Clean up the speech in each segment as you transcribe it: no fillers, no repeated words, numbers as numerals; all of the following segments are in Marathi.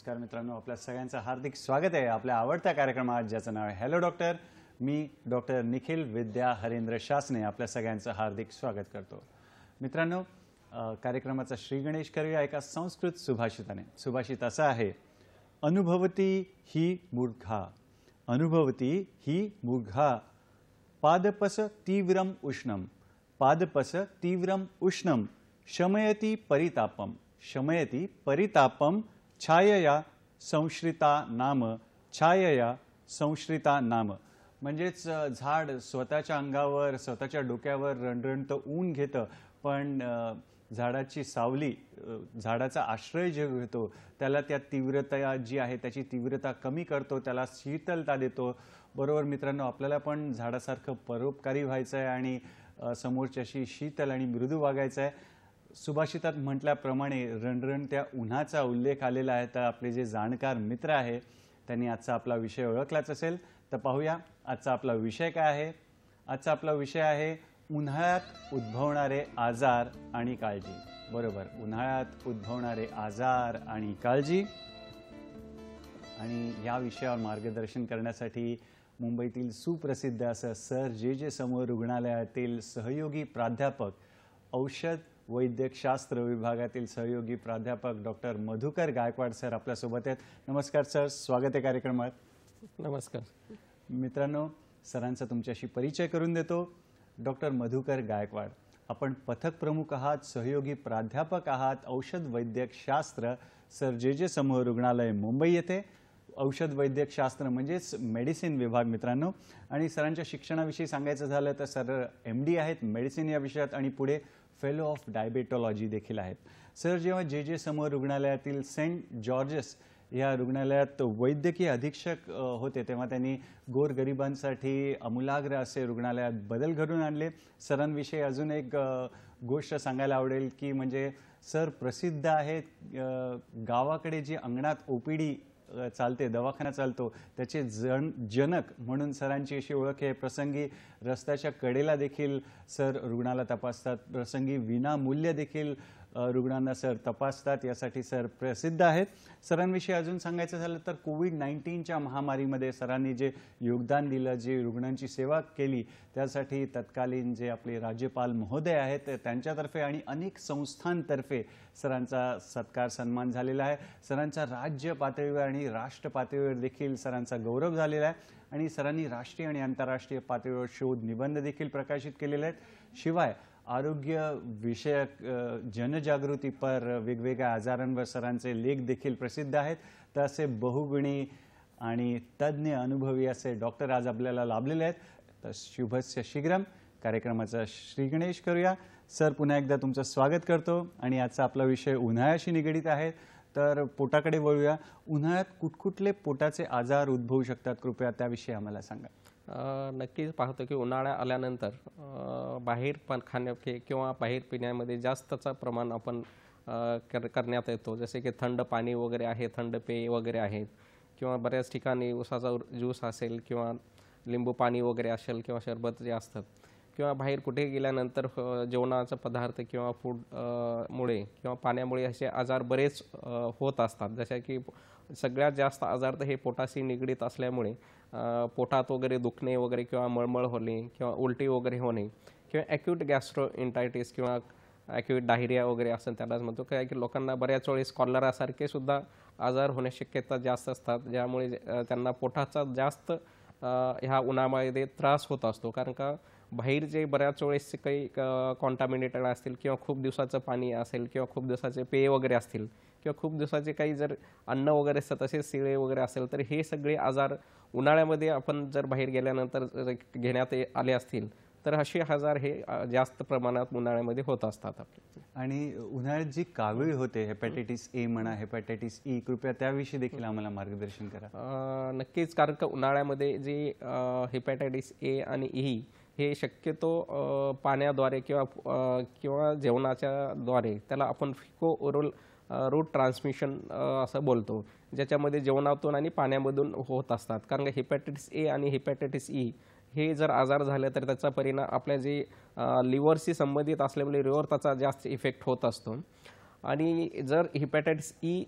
नमस्कार मित्रांनो, आपल्या सगळ्यांचं हार्दिक स्वागत आहे आपल्या आवडत्या कार्यक्रमात ज्याचं नाव आहे हॅलो डॉक्टर। मी डॉक्टर निखिल विद्या हरेंद्र शासने आपल्या सगळ्यांचं हार्दिक स्वागत करतो। मित्रांनो, कार्यक्रमाचा श्री गणेश करूया एका संस्कृत सुभाषिताने। सुभाषित असा आहे, अनुभवती ही मूर्खा, अनुभवती ही मूर्खा, पादपस तीव्रम उष्णम, पादपस तीव्रम उष्णम, शमयति परितापम, शमयति परितापम, छायया संश्रिता नाम, छायया संश्रिता नाम। म्हणजेच झाड स्वतःच्या अंगावर स्वतःच्या डोक्यावर रणरणतं ऊन घेतं, पण झाडाची सावली, झाडाचा आश्रय जे घेतो त्याला त्या तीव्रता जी आहे त्याची तीव्रता कमी करतो, त्याला शीतलता देतो। बरोबर मित्रांनो, आपल्याला पण झाडासारखं परोपकारी व्हायचं आहे आणि समोरच्याशी शीतल आणि मृदू वागायचं आहे। सुभाषितात म्हटल्याप्रमाणे रणरणत्या उन्हाचा उल्लेख आलेला आहे। तर आपले जे जाणकार मित्र आहे त्यांनी आजचा आपला विषय ओळखलाच असेल, तर पाहूया आजचा आपला विषय काय आहे। आजचा आपला विषय आहे उन्हाळ्यात उद्भवणारे आजार आणि काळजी। बरोबर, उन्हाळ्यात उद्भवणारे आजार आणि काळजी। आणि या विषयावर मार्गदर्शन करण्यासाठी मुंबईतील सुप्रसिद्ध असं सर जे समूह रुग्णालयातील सहयोगी प्राध्यापक, औषध वैद्यकशास्त्र विभागातील सहयोगी प्राध्यापक डॉक्टर मधुकर गायकवाड सर आपल्यासोबत आहेत। नमस्कार सर, स्वागत आहे कार्यक्रमात। नमस्कार मित्रांनो, सरांचा तुमच्याशी परिचय करून देतो। डॉक्टर मधुकर गायकवाड, आपण पथक प्रमुख आहात, सहयोगी प्राध्यापक आहात, औषध वैद्यकशास्त्र सर जे समूह रुग्णालय मुंबई येथे। औषध वैद्यकशास्त्र म्हणजेच मेडिसिन विभाग मित्रांनो। आणि सरांच्या शिक्षणाविषयी सांगायचं झालं तर सर MD आहेत मेडिसिन या विषयात आणि पुढे फेलो ऑफ डायबेटॉलॉजी देखील आहेत। सर जेव्हा जे समूह रुग्णालयातील सेंट जॉर्जेस या रुग्णालयात वैद्यकीय अधीक्षक होते तेव्हा त्यांनी गोरगरिबांसाठी अमूलाग्र असे रुग्णालयात बदल घडून आणले। सरांविषयी अजून एक गोष्ट सांगायला आवडेल की म्हणजे सर प्रसिद्ध आहेत, गावाकडे जी अंगणात OPD चालते, दवाखाना चालतो, त्याचे जनक म्हणून सरांची अशी ओळख आहे। प्रसंगी रस्त्याच्या कडेला देखील सर रुग्णाला तपासतात, प्रसंगी विनामूल्य देखील रुग्णांना सर तपासतात, यासाठी सर प्रसिद्ध आहेत। सरांविषयी अजून सांगायचं झालं तर कोविड-19च्या महामारीमध्ये सरांनी जे योगदान दिलं, जे रुग्णांची सेवा केली, त्यासाठी तत्कालीन जे आपले राज्यपाल महोदय आहेत त्यांच्यातर्फे आणि अनेक संस्थांतर्फे सरांचा सत्कार सन्मान झालेला आहे। सरांचा राज्य पातळीवर आणि राष्ट्र पातळीवर देखील सरांचा गौरव झालेला आहे आणि सरांनी राष्ट्रीय आणि आंतरराष्ट्रीय पातळीवर शोध निबंध देखील प्रकाशित केलेले आहेत। शिवाय आरोग्य विषयक जनजागृतीपर वेगवेगळ्या आजारांवर सरांचे लेख देखील प्रसिद्ध आहेत। तर असे बहुगुणी आणि तज्ञ अनुभवी असे डॉक्टर आज आपल्याला लाभलेले आहेत। तर शुभस्य शीघ्रम कार्यक्रमाचा श्री गणेश करूया। सर पुन्हा एकदा तुमचं स्वागत करतो आणि आजचा आपला विषय उन्हाळ्याशी निगडीत आहे। तर पोटाकडे वळूया। उन्हाळ्यात कुठकुठले पोटाचे आजार उद्भवू शकतात, कृपया त्याविषयी आम्हाला सांगा। नक्कीच पाहतो की उन्हाळा आल्यानंतर बाहेर पण खाण्या किंवा बाहेर पिण्यामध्ये जास्तचं प्रमाण आपण करण्यात येतो, जसे की थंड पाणी वगैरे आहे, थंड पेय वगैरे आहेत, किंवा बऱ्याच ठिकाणी उसाचा ज्यूस असेल किंवा लिंबू पाणी वगैरे असेल किंवा सरबत जे असतात, किंवा बाहेर कुठे गेल्यानंतर जेवणाचा पदार्थ किंवा फूड मुळे किंवा पाण्यामुळे असे आजार बरेच होत असतात। जसे की सगळ्यात जास्त आजार तर हे पोटाशी निगडीत असल्यामुळे पोटात वगैरे दुखणे वगैरे किंवा मळमळ होणे किंवा उलटी वगैरे होणे किंवा ॲक्यूट गॅस्ट्रोएंटायटिस किंवा ॲक्यूट डायरिया वगैरे असं त्यालाच म्हणतो। काय की लोकांना बऱ्याच वेळेस कॉलरासारखे सुद्धा आजार होण्याची शक्यता जास्त असतात, ज्यामुळे त्यांना पोटाचा जास्त ह्या उन्हामध्ये त्रास होत असतो। कारण का बाहेर जे बऱ्याच वेळेस काही कॉन्टामिनेटेड असतील किंवा खूप दिवसाचं पाणी असेल किंवा खूप दिवसाचे पेय वगैरे असतील किंवा खूप दिवसाचे काही जर अन्न वगैरे असतं तसेच शिळे वगैरे असेल, तर हे सगळे आजार उन्हाळ्यामध्ये आपण जर बाहेर गेल्यानंतर घेण्यात आले असतील तर असे आजार हे जास्त प्रमाणात उन्हाळ्यामध्ये होत असतात। आणि उन्हाळ्यात जी कावीळ होते, हेपॅटायटिस A म्हणा, हेपॅटायटिस E, कृपया त्याविषयी देखील आम्हाला मार्गदर्शन करा। नक्कीच, कारण का उन्हाळ्यामध्ये जे हेपॅटायटिस A आणि E हे शक्यतो पाण्याद्वारे किंवा जेवणाच्या द्वारे त्याला आपण फिको ओरल रूट ट्रान्समिशन असं बोलतो, ज्याच्यामध्ये जेवणातून आणि पाण्यामधून होत असतात। कारण का हेपॅटायटिस A आणि हेपॅटायटिस E हे जर आजार झाले तर त्याचा परिणाम आपल्या जे लिव्हरशी संबंधित असल्यामुळे लिव्हर त्याचा जास्त इफेक्ट होत असतो। आणि जर हिपॅटायटिस ई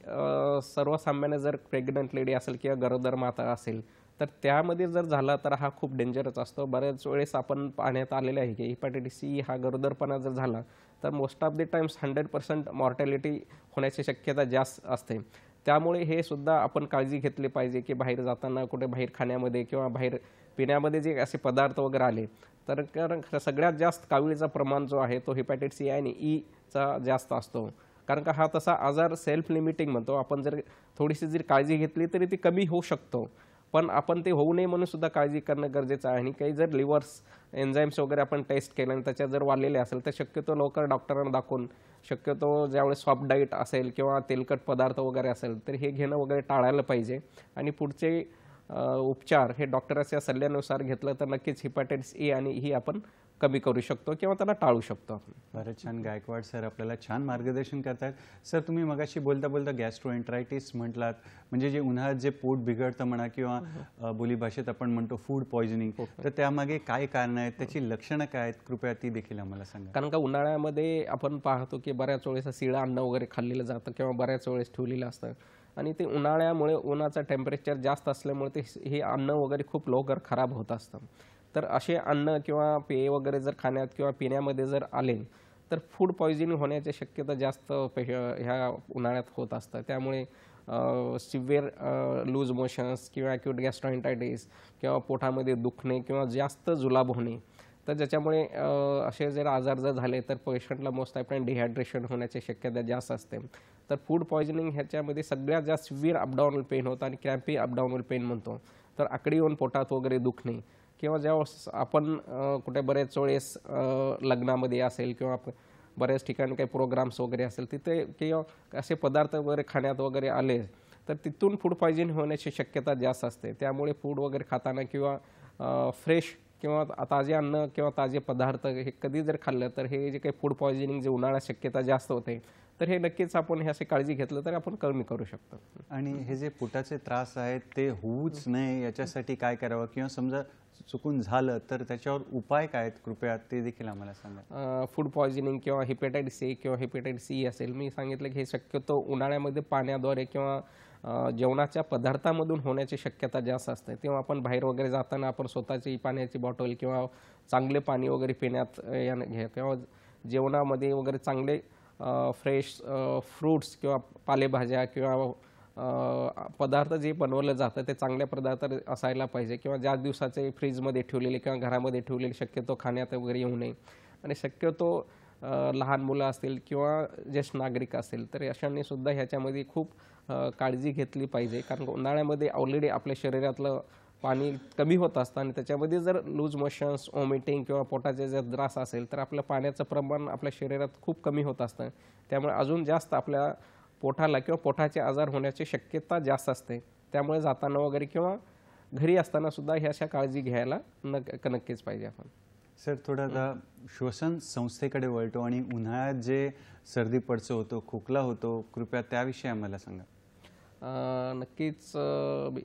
सर्वसामान्य जर प्रेग्नंट लेडी असेल किंवा गरोदर माता असेल तर त्यामध्ये जर झाला तर हा खूप डेंजरस असतो. बऱ्याच वेळेस आपण पाहण्यात आलेलं आहे की हिपॅटायटिस सी हा गरोदरपणा जर झाला तर most of the times 100% mortality होण्याची शक्यता जास्त असते. त्यामुळे हे सुद्धा आपण काळजी घेतली पाहिजे की बाहेर जाताना कुठे बाहेर खाण्यामध्ये किंवा बाहेर पिण्यामध्ये जे असे पदार्थ वगैरे आले तर कारण सगळ्यात जास्त कावीळीचा प्रमाण जो आहे तो हिपॅटायटिस सी आणि ईचा जास्त असतो. कारण का हा तसा आजार सेल्फ लिमिटिंग म्हणतो. आपण जर थोडीशी जर काळजी घेतली तरी ती कमी होऊ शकतो, पण आपण ते होऊ नये म्हणून सुद्धा काळजी करणं गरजेचं आहे. आणि काही जर लिव्हर्स एन्झाईम्स वगैरे आपण टेस्ट केले आणि त्याच्यात जर वाढलेले असेल तर शक्यतो लवकर डॉक्टरांना दाखवून शक्यतो ज्यावेळेस सॉफ्ट डाईट असेल किंवा तेलकट पदार्थ वगैरे असेल तर हे घेणं वगैरे टाळायला पाहिजे. आणि पुढचे उपचार हे डॉक्टरांच्या सल्ल्यानुसार घेतलं तर नक्कीच हिपॅटायटिस ए आणि ही आपण कमी करू शकतो किंवा त्याला टाळू शकतो आपण. बरं छान गायकवाड सर आपल्याला छान मार्गदर्शन करतायत. सर तुम्ही मगाशी बोलता बोलता गॅस्ट्रोएंटरायटिस म्हटलात, म्हणजे जे उन्हाळ्यात जे पोट बिघडतं म्हणा किंवा बोलीभाषेत आपण म्हणतो फूड पॉयझनिंग, तर त्यामागे काय कारण आहेत, त्याची लक्षणं काय आहेत, कृपया ती देखील आम्हाला सांगा. कारण का उन्हाळ्यामध्ये आपण पाहतो की बऱ्याच वेळेस शिळं अन्न वगैरे खाल्लेलं जातं किंवा बऱ्याच वेळेस ठेवलेलं असतं आणि ते उन्हाळ्यामुळे उन्हाचं टेम्परेचर जास्त असल्यामुळे ते हे अन्न वगैरे खूप लवकर खराब होत असतं. तर असे अन्न किंवा पेय वगैरे जर खाण्यात किंवा पिण्यामध्ये जर आले तर फूड पॉयझनिंग होण्याची शक्यता जास्त ह्या उन्हाळ्यात होत असतं. त्यामुळे सिव्हिअर लूज मोशन्स किंवा ॲक्यूट गॅस्ट्रोएंटायटिस किंवा पोटामध्ये दुखणे किंवा जास्त जुलाब होणे, तर ज्याच्यामुळे असे जर आजार जर झाले तर पेशंटला मोस्ट टाईम डिहायड्रेशन होण्याची शक्यता जास्त असते. तर फूड पॉयझनिंग ह्याच्यामध्ये सगळ्यात जास्त सिव्हिअर अपडाऊनल पेन होतं आणि क्रॅम्पी अपडाऊनल पेन म्हणतो. तर आकडी येऊन पोटात वगैरे दुखणे किंवा ज्यावेळेस आपण कुठे बरेच वेळेस लग्नामध्ये असेल किंवा बऱ्याच ठिकाणी काही प्रोग्राम्स वगैरे असेल तिथे किंवा असे पदार्थ वगैरे खाण्यात वगैरे आले तर तिथून फूड पॉयझनिंग होण्याची शक्यता जास्त असते. त्यामुळे फूड वगैरे खाताना किंवा फ्रेश किंवा ताजे अन्न किंवा ताजे पदार्थ हे कधी जर खाल्लं तर हे जे काही फूड पॉयझनिंग जे उन्हाळ्यात शक्यता जास्त होते तर हे नक्कीच आपण हे असे काळजी घेतलं तर आपण कमी करू शकतो. आणि हे जे पोटाचे त्रास आहेत ते होऊच नये याच्यासाठी काय करावं, किंवा समजा चुकून झालं तर त्याच्यावर उपाय काय आहेत, कृपया ते देखील आम्हाला सांगा. फूड पॉयझनिंग किंवा हिपॅटायटिस ए किंवा हिपॅटायटिस ई असेल, मी सांगितलं की हे शक्यतो उन्हाळ्यामध्ये पाण्याद्वारे किंवा जेवणाच्या पदार्थामधून होण्याची शक्यता जास्त असते. तेव्हा आपण बाहेर वगैरे जाताना आपण स्वतःची पाण्याची बॉटल किंवा चांगले पाणी वगैरे पिण्यात घ्या किंवा जेवणामध्ये वगैरे चांगले फ्रेश फ्रूट्स किंवा पालेभाज्या किंवा पदार्थ जे बनवलं जातं ते चांगल्या पदार्थ असायला पाहिजे किंवा ज्या दिवसाचे फ्रीजमध्ये ठेवलेले किंवा घरामध्ये ठेवलेले शक्यतो खाण्यात वगैरे येऊ नये. आणि शक्यतो लहान मुलं असतील किंवा ज्येष्ठ नागरिक असेल तर अशांनी सुद्धा ह्याच्यामध्ये खूप काळजी घेतली पाहिजे. कारण उन्हाळ्यामध्ये ऑलरेडी आपल्या शरीरातलं पाणी कमी होत असतं आणि त्याच्यामध्ये जर लूज मोशन्स, वॉमिटिंग किंवा पोटाचे जर त्रास असेल तर आपलं पाण्याचं प्रमाण आपल्या शरीरात खूप कमी होत असतं. त्यामुळे अजून जास्त आपल्या पोटाला किंवा पोटाचे आजार होण्याची शक्यता जास्त असते. त्यामुळे जाताना वगैरे किंवा घरी असताना सुद्धा ह्या अशा काळजी घ्यायला नक्कीच पाहिजे आपण. सर थोडा आता श्वसन संस्थेकडे वळतो आणि उन्हाळ्यात जे सर्दी पडसं होतो, खोकला होतो, कृपया त्याविषयी आम्हाला सांगा. नक्कीच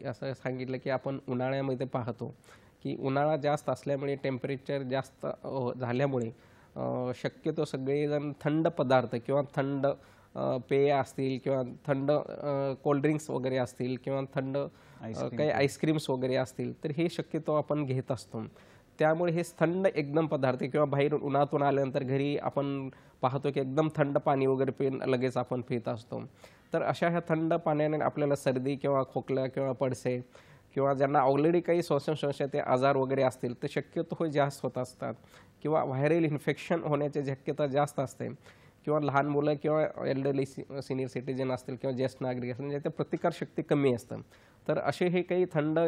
असं सांगितलं की आपण उन्हाळ्यामध्ये पाहतो की उन्हाळा जास्त असल्यामुळे टेम्परेचर जास्त झाल्यामुळे शक्यतो सगळेजण थंड पदार्थ किंवा थंड पेय असतील किंवा थंड कोल्ड्रिंक्स वगैरे असतील किंवा थंड काही आईस्क्रीम्स वगैरे असतील तर हे शक्यतो आपण घेत असतो. त्यामुळे हे थंड एकदम पदार्थ किंवा बाहेर उन्हातून आल्यानंतर घरी आपण पाहतो की एकदम थंड पाणी वगैरे लगेच आपण पित असतो. तर अशा ह्या थंड पाण्याने आपल्याला सर्दी किंवा खोकला किंवा पडसे किंवा ज्यांना ऑलरेडी काही श्वसन संस्थेचे आजार वगैरे असतील तर शक्यतो हे जास्त होत असतात किंवा व्हायरल इन्फेक्शन होण्याची शक्यता जास्त असते किंवा लहान मुलं किंवा एल्डरली सिनियर सिटीजन असतील किंवा ज्येष्ठ नागरिक असतील ज्याची प्रतिकारशक्ती कमी असतं. तर असे हे काही थंड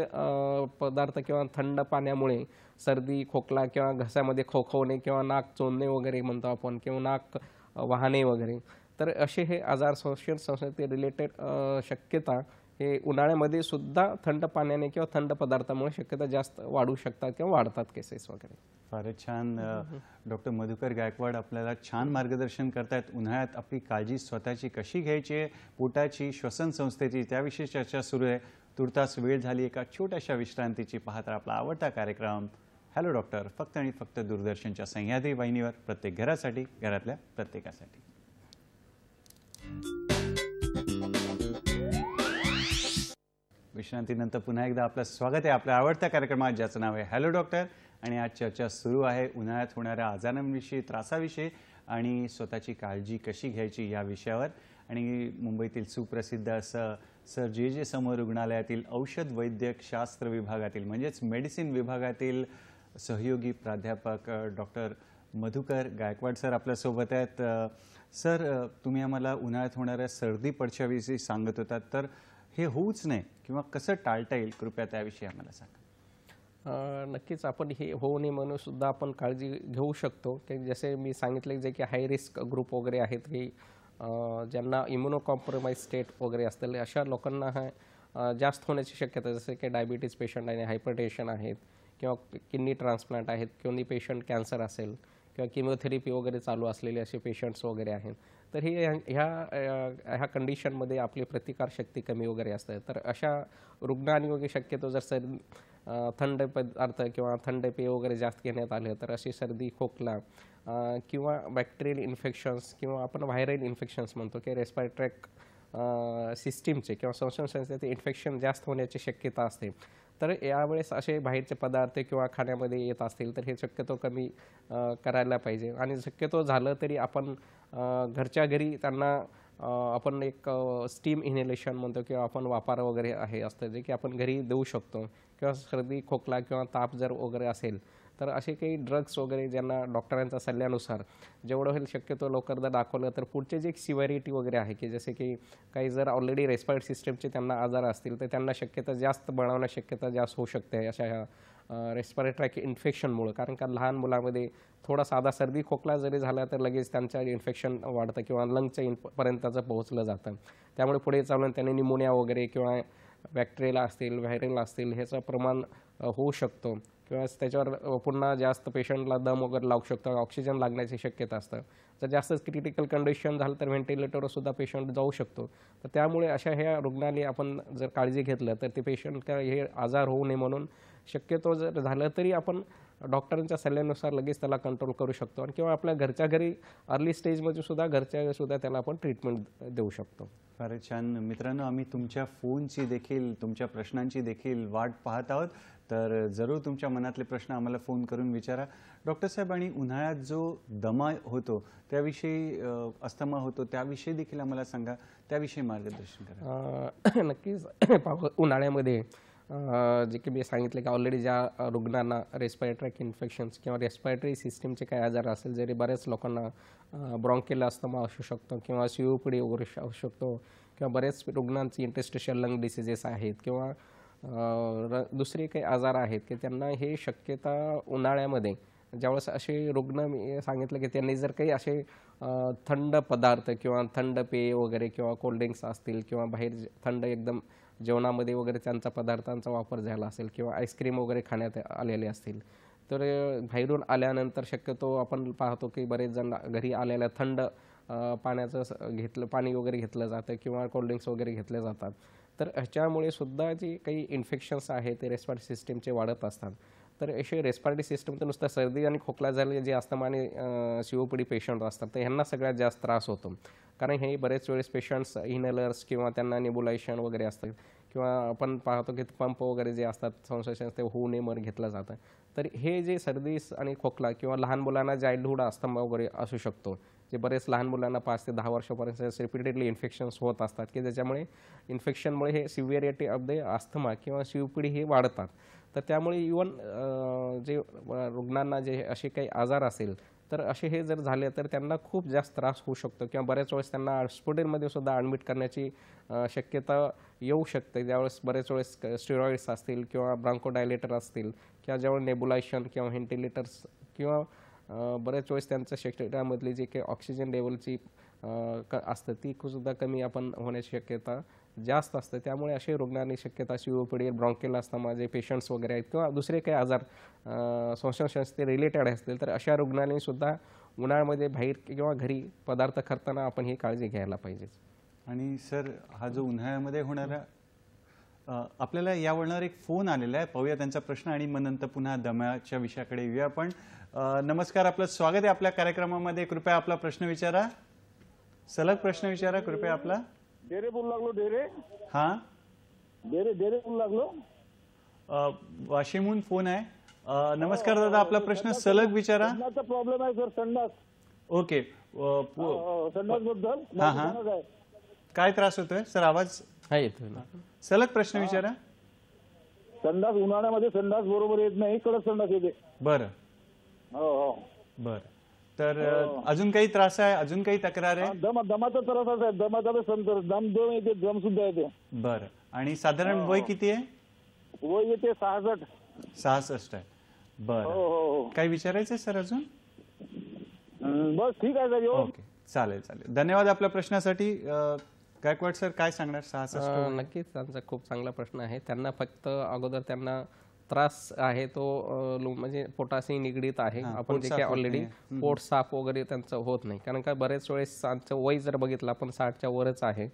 पदार्थ किंवा थंड पाण्यामुळे सर्दी, खोकला किंवा घशामध्ये खोखवणे किंवा नाक चोंदणे वगैरे म्हणतो आपण किंवा नाक वाहणे वगैरे, तर असे हे आजार श्वसन संस्थेचे रिलेटेड शक्यता हे उन्हाळ्यामध्ये सुद्धा थंड पाण्याने किंवा थंड पदार्थामुळे शक्यता जास्त वाढू शकतात किंवा वाढतात केसेस वगैरे. फारच छान. डॉक्टर मधुकर गायकवाड आपल्याला छान मार्गदर्शन करतायत. उन्हाळ्यात आपली काळजी स्वतःची कशी घ्यायची आहे, पोटाची, श्वसन संस्थेची, त्याविषयी चर्चा सुरू आहे. तुर्तास वेळ झाली एका छोट्याशा विश्रांतीची. पाहत आपला आवडता कार्यक्रम हॅलो डॉक्टर, फक्त आणि फक्त दूरदर्शनच्या सह्याद्री वाहिनीवर, प्रत्येक घरासाठी, घरातल्या प्रत्येकासाठी. विश्रांतीनंतर पुन्हा एकदा आपलं स्वागत आहे आपल्या आवडत्या कार्यक्रमात ज्याचं नाव आहे हॅलो डॉक्टर. आणि आज चर्चा सुरू आहे उन्हाळ्यात होणाऱ्या आजारांविषयी, त्रासाविषयी आणि स्वतःची काळजी कशी घ्यायची या विषयावर. आणि मुंबईतील सुप्रसिद्ध असं सर जे समूह रुग्णालयातील औषध वैद्यक शास्त्र विभागातील म्हणजेच मेडिसिन विभागातील सहयोगी प्राध्यापक डॉक्टर मधुकर गायकवाड सर आपल्यासोबत आहेत. सर, तुम्ही आम्हाला उन्हाळ्यात होणाऱ्या सर्दी पडशाविषयी सांगत होतात, तर हे होऊच नये किंवा कसं टाळता येईल, कृपया त्याविषयी आम्हाला सांगा. नक्कीच आपण हे होऊ नये म्हणून सुद्धा आपण काळजी घेऊ शकतो की जसे मी सांगितले जे की हाय रिस्क ग्रुप वगैरे आहेत की ज्यांना इम्युनो कॉम्प्रोमाइज स्टेट वगैरे असतील अशा लोकांना जास्त होण्याची शक्यता, जसे की डायबिटीज पेशंट आहे, हायपरटेन्शन आहेत किंवा किडनी ट्रान्सप्लांट आहेत, कोणी पेशंट कॅन्सर असेल किंवा किमोथेरपी वगैरे चालू असलेले असे पेशंट्स वगैरे आहेत. तर हे ह्या कंडिशनमध्ये आपली प्रतिकारशक्ती कमी वगैरे असते. तर अशा रुग्णांनी वगैरे शक्यतो जर थंड पदार्थ किंवा थंड पेय वगैरे जास्त घेण्यात आले तर अशी सर्दी, खोकला किंवा बॅक्टेरियल इन्फेक्शन्स किंवा आपण व्हायरल इन्फेक्शन्स म्हणतो की रेस्पिरेटरी सिस्टीमचे किंवा संसर्गजन्य इन्फेक्शन जास्त होण्याची शक्यता असते. तर यावेळेस असे बाहेरचे पदार्थ किंवा खाण्यामध्ये येत असतील तर हे शक्यतो कमी करायला पाहिजे. आणि शक्यतो झालं तरी आपण घरच्या घरी त्यांना आपण एक स्टीम इनहेलेशन म्हणतो किंवा आपण वाफारा वगैरे असतं जे की आपण घरी देऊ शकतो. किंवा सर्दी, खोकला किंवा ताप जर वगैरे असेल तर असे काही ड्रग्स वगैरे ज्यांना डॉक्टरांच्या सल्ल्यानुसार जेवढं होईल शक्यतो लवकर जर दाखवलं तर पुढचे जे सिव्हिरिटी वगैरे आहे की जसे की काही जर ऑलरेडी रेस्पिरेटरी सिस्टमचे त्यांना आजार असतील तर त्यांना शक्यता जास्त बळावण्याची शक्यता जास्त होऊ शकते अशा ह्या रेस्पिरेटरी इन्फेक्शनमुळे. कारण का लहान मुलामध्ये थोडा साधा सर्दी खोकला जरी झाला तर लगेच त्यांच्या इन्फेक्शन वाढतं किंवा लंगच्या पोहोचलं पोहोचलं जातं. त्यामुळे पुढे चालून त्यांनी निमोनिया वगैरे किंवा बॅक्टेरियल असतील, व्हायरल असतील ह्याचं प्रमाण होऊ शकतो किंवा त्याच्यावर पुन्हा जास्त पेशंटला दम वगैरे लागू शकतो, ऑक्सिजन लागण्याची शक्यता असतं. जर जास्त क्रिटिकल कंडिशन झालं तर व्हेंटिलेटरवर सुद्धा पेशंट जाऊ शकतो. तर त्यामुळे अशा ह्या रुग्णालय आपण जर काळजी घेतलं तर ते पेशंट हे आजार होऊ नये म्हणून शक्यतो जर झालं तरी आपण डॉक्टरांच्या सल्ल्यानुसार लगेच त्याला कंट्रोल करू शकतो. आणि किंवा आपल्या घरच्या घरी अर्ली स्टेजमध्ये सुद्धा त्याला आपण ट्रीटमेंट देऊ शकतो. फारच छान. मित्रांनो, आम्ही तुमच्या फोनची देखील, तुमच्या प्रश्नांची देखील वाट पाहत आहोत. तर जरूर तुमच्या मनातले प्रश्न आम्हाला फोन करून विचारा. डॉक्टर साहेब, आणि उन्हाळ्यात जो दमा होतो त्याविषयी, अस्थमा होतो त्याविषयी देखील आम्हाला सांगा, त्याविषयी मार्गदर्शन करा. नक्कीच. उन्हाळ्यामध्ये जे की मी सांगितलं की ऑलरेडी ज्या रुग्णांना रेस्पिरेटरी इन्फेक्शन्स किंवा रेस्पिरेटरी सिस्टीमचे काही आजार असेल, जरी बऱ्याच लोकांना ब्रॉन्कियल अस्थमा असू शकतो किंवा COPD वगैरे असू शकतो किंवा बरेच रुग्णांची इंटरस्टिशियल लंग डिसीजेस आहेत किंवा दुसरे काही आजार आहेत की त्यांना हे शक्यता उन्हाळ्यामध्ये ज्यावेळेस असे रुग्ण मी सांगितलं की त्यांनी जर काही असे थंड पदार्थ किंवा थंड पेय वगैरे किंवा कोल्ड्रिंक्स असतील किंवा बाहेर थंड एकदम जेवणामध्ये वगैरे त्यांचा पदार्थांचा वापर झाला असेल किंवा आईस्क्रीम वगैरे खाण्यात आलेले असतील तर बाहेरून आल्यानंतर शक्यतो आपण पाहतो की बरेच जण घरी आलेल्या थंड पाण्याचं पाणी वगैरे घेतलं जातं किंवा कोल्ड्रिंक्स वगैरे घेतले जातात. तर ह्याच्यामुळे सुद्धा जे काही इन्फेक्शन्स आहेत ते रेस्पिरेटरी सिस्टीमचे वाढत असतात. तर असे रेस्पिरेटरी सिस्टम तर नुसतं सर्दी आणि खोकला झाले जे अस्थमा आणि COPD पेशंट असतात तर ह्यांना सगळ्यात जास्त त्रास होतो. कारण हे बरेच वेळेस पेशंट्स इनहेलर्स किंवा त्यांना नेबुलायझेशन वगैरे असतं किंवा आपण पाहतो की पंप वगैरे जे असतात संसर्ग ते होऊ नये म्हणून घेतलं जातं. तर हे जे सर्दी आणि खोकला किंवा लहान मुलांना चाइल्डहूड अस्थमा वगैरे असू शकतो, जे बरेच लहान मुलांना 5 ते 10 वर्षापर्यंत रिपीटेडली इन्फेक्शन्स होत असतात की ज्याच्यामुळे इन्फेक्शनमुळे हे सिव्हिरिटी ऑफ द अस्थमा किंवा COPD हे वाढतात. तर त्यामुळे इवन जे रुग्णांना जे असे काही आजार असेल तर असे हे जर झाले तर त्यांना खूप जास्त त्रास होऊ शकतो किंवा बऱ्याच वेळेस त्यांना हॉस्पिटलमध्ये सुद्धा ॲडमिट करण्याची शक्यता येऊ शकते. ज्यावेळेस बरेच वेळेस स्टेरॉइड्स असतील किंवा ब्रांकोडायलेटर असतील किंवा ज्यावेळेस नेबुलायझेशन किंवा व्हेंटिलेटर्स किंवा बऱ्याच वेळेस त्यांच्या शरीरामधली जी काही ऑक्सिजन लेवलची असतं ती सुद्धा कमी आपण होण्याची शक्यता जास्त असते. त्यामुळे असे रुग्णांनी शक्यता COPD, ब्रॉन्कियल अस्थमा जे पेशंट्स वगैरे आहेत किंवा दुसरे काही आजार संसर्गजन्य रिलेटेड असतील तर अशा रुग्णांनी सुद्धा उन्हाळ्यामध्ये बाहेर किंवा घरी पदार्थ करताना आपण ही काळजी घ्यायला पाहिजे. आणि सर, हा जो उन्हाळ्यामध्ये होणारा आपल्याला यावरणार एक फोन आलेला आहे, पाहूया त्यांचा प्रश्न आणि मग नंतर पुन्हा दम्याच्या विषयाकडे येऊया आपण. नमस्कार, आपलं स्वागत आहे आपल्या कार्यक्रमामध्ये. कृपया आपला प्रश्न विचारा. सलग प्रश्न विचारा कृपया आपला. डेरे बोलू लागलो. डेरे हां डेरे लागलो. वाशिमहून फोन आहे. नमस्कार दादा, आपला प्रश्न सलग विचारा. संडासचा प्रॉब्लेम आहे सर. संडास. ओके. संडास बद्दल हा हा, काय त्रास होतोय सर? आवाज हा येतोय ना. सलग प्रश्न विचारा. संडास उन्हाळ्यामध्ये संडास बरोबर येत नाही, कडक संडास येते. बरं हो. बरं. तर अजून काही त्रास आहे, अजून काही तक्रार आहे? दमाचा त्रास आहे. दमाचा दम येते, दम सुद्धा येते. बरं. आणि साधारण वय किती आहे? वय येते 66. 66 आहे. बरं. हो. काही विचारायचं सर अजून? बस ठीक आहे सर. ओके, चालेल चालेल. धन्यवाद आपल्या प्रश्नासाठी. गायकवाड सर काय सांगणार? 66. नक्कीच त्यांचा खूप चांगला प्रश्न आहे. त्यांना फक्त अगोदर त्यांना त्रास आहे तो म्हणजे पोटाशी निगडीत आहे. आपण जे काही ऑलरेडी पोट साफ वगैरे त्यांचं होत नाही, कारण का बरेच वेळेस त्यांचं वय जर बघितलं आपण 60च्या वरच आहे.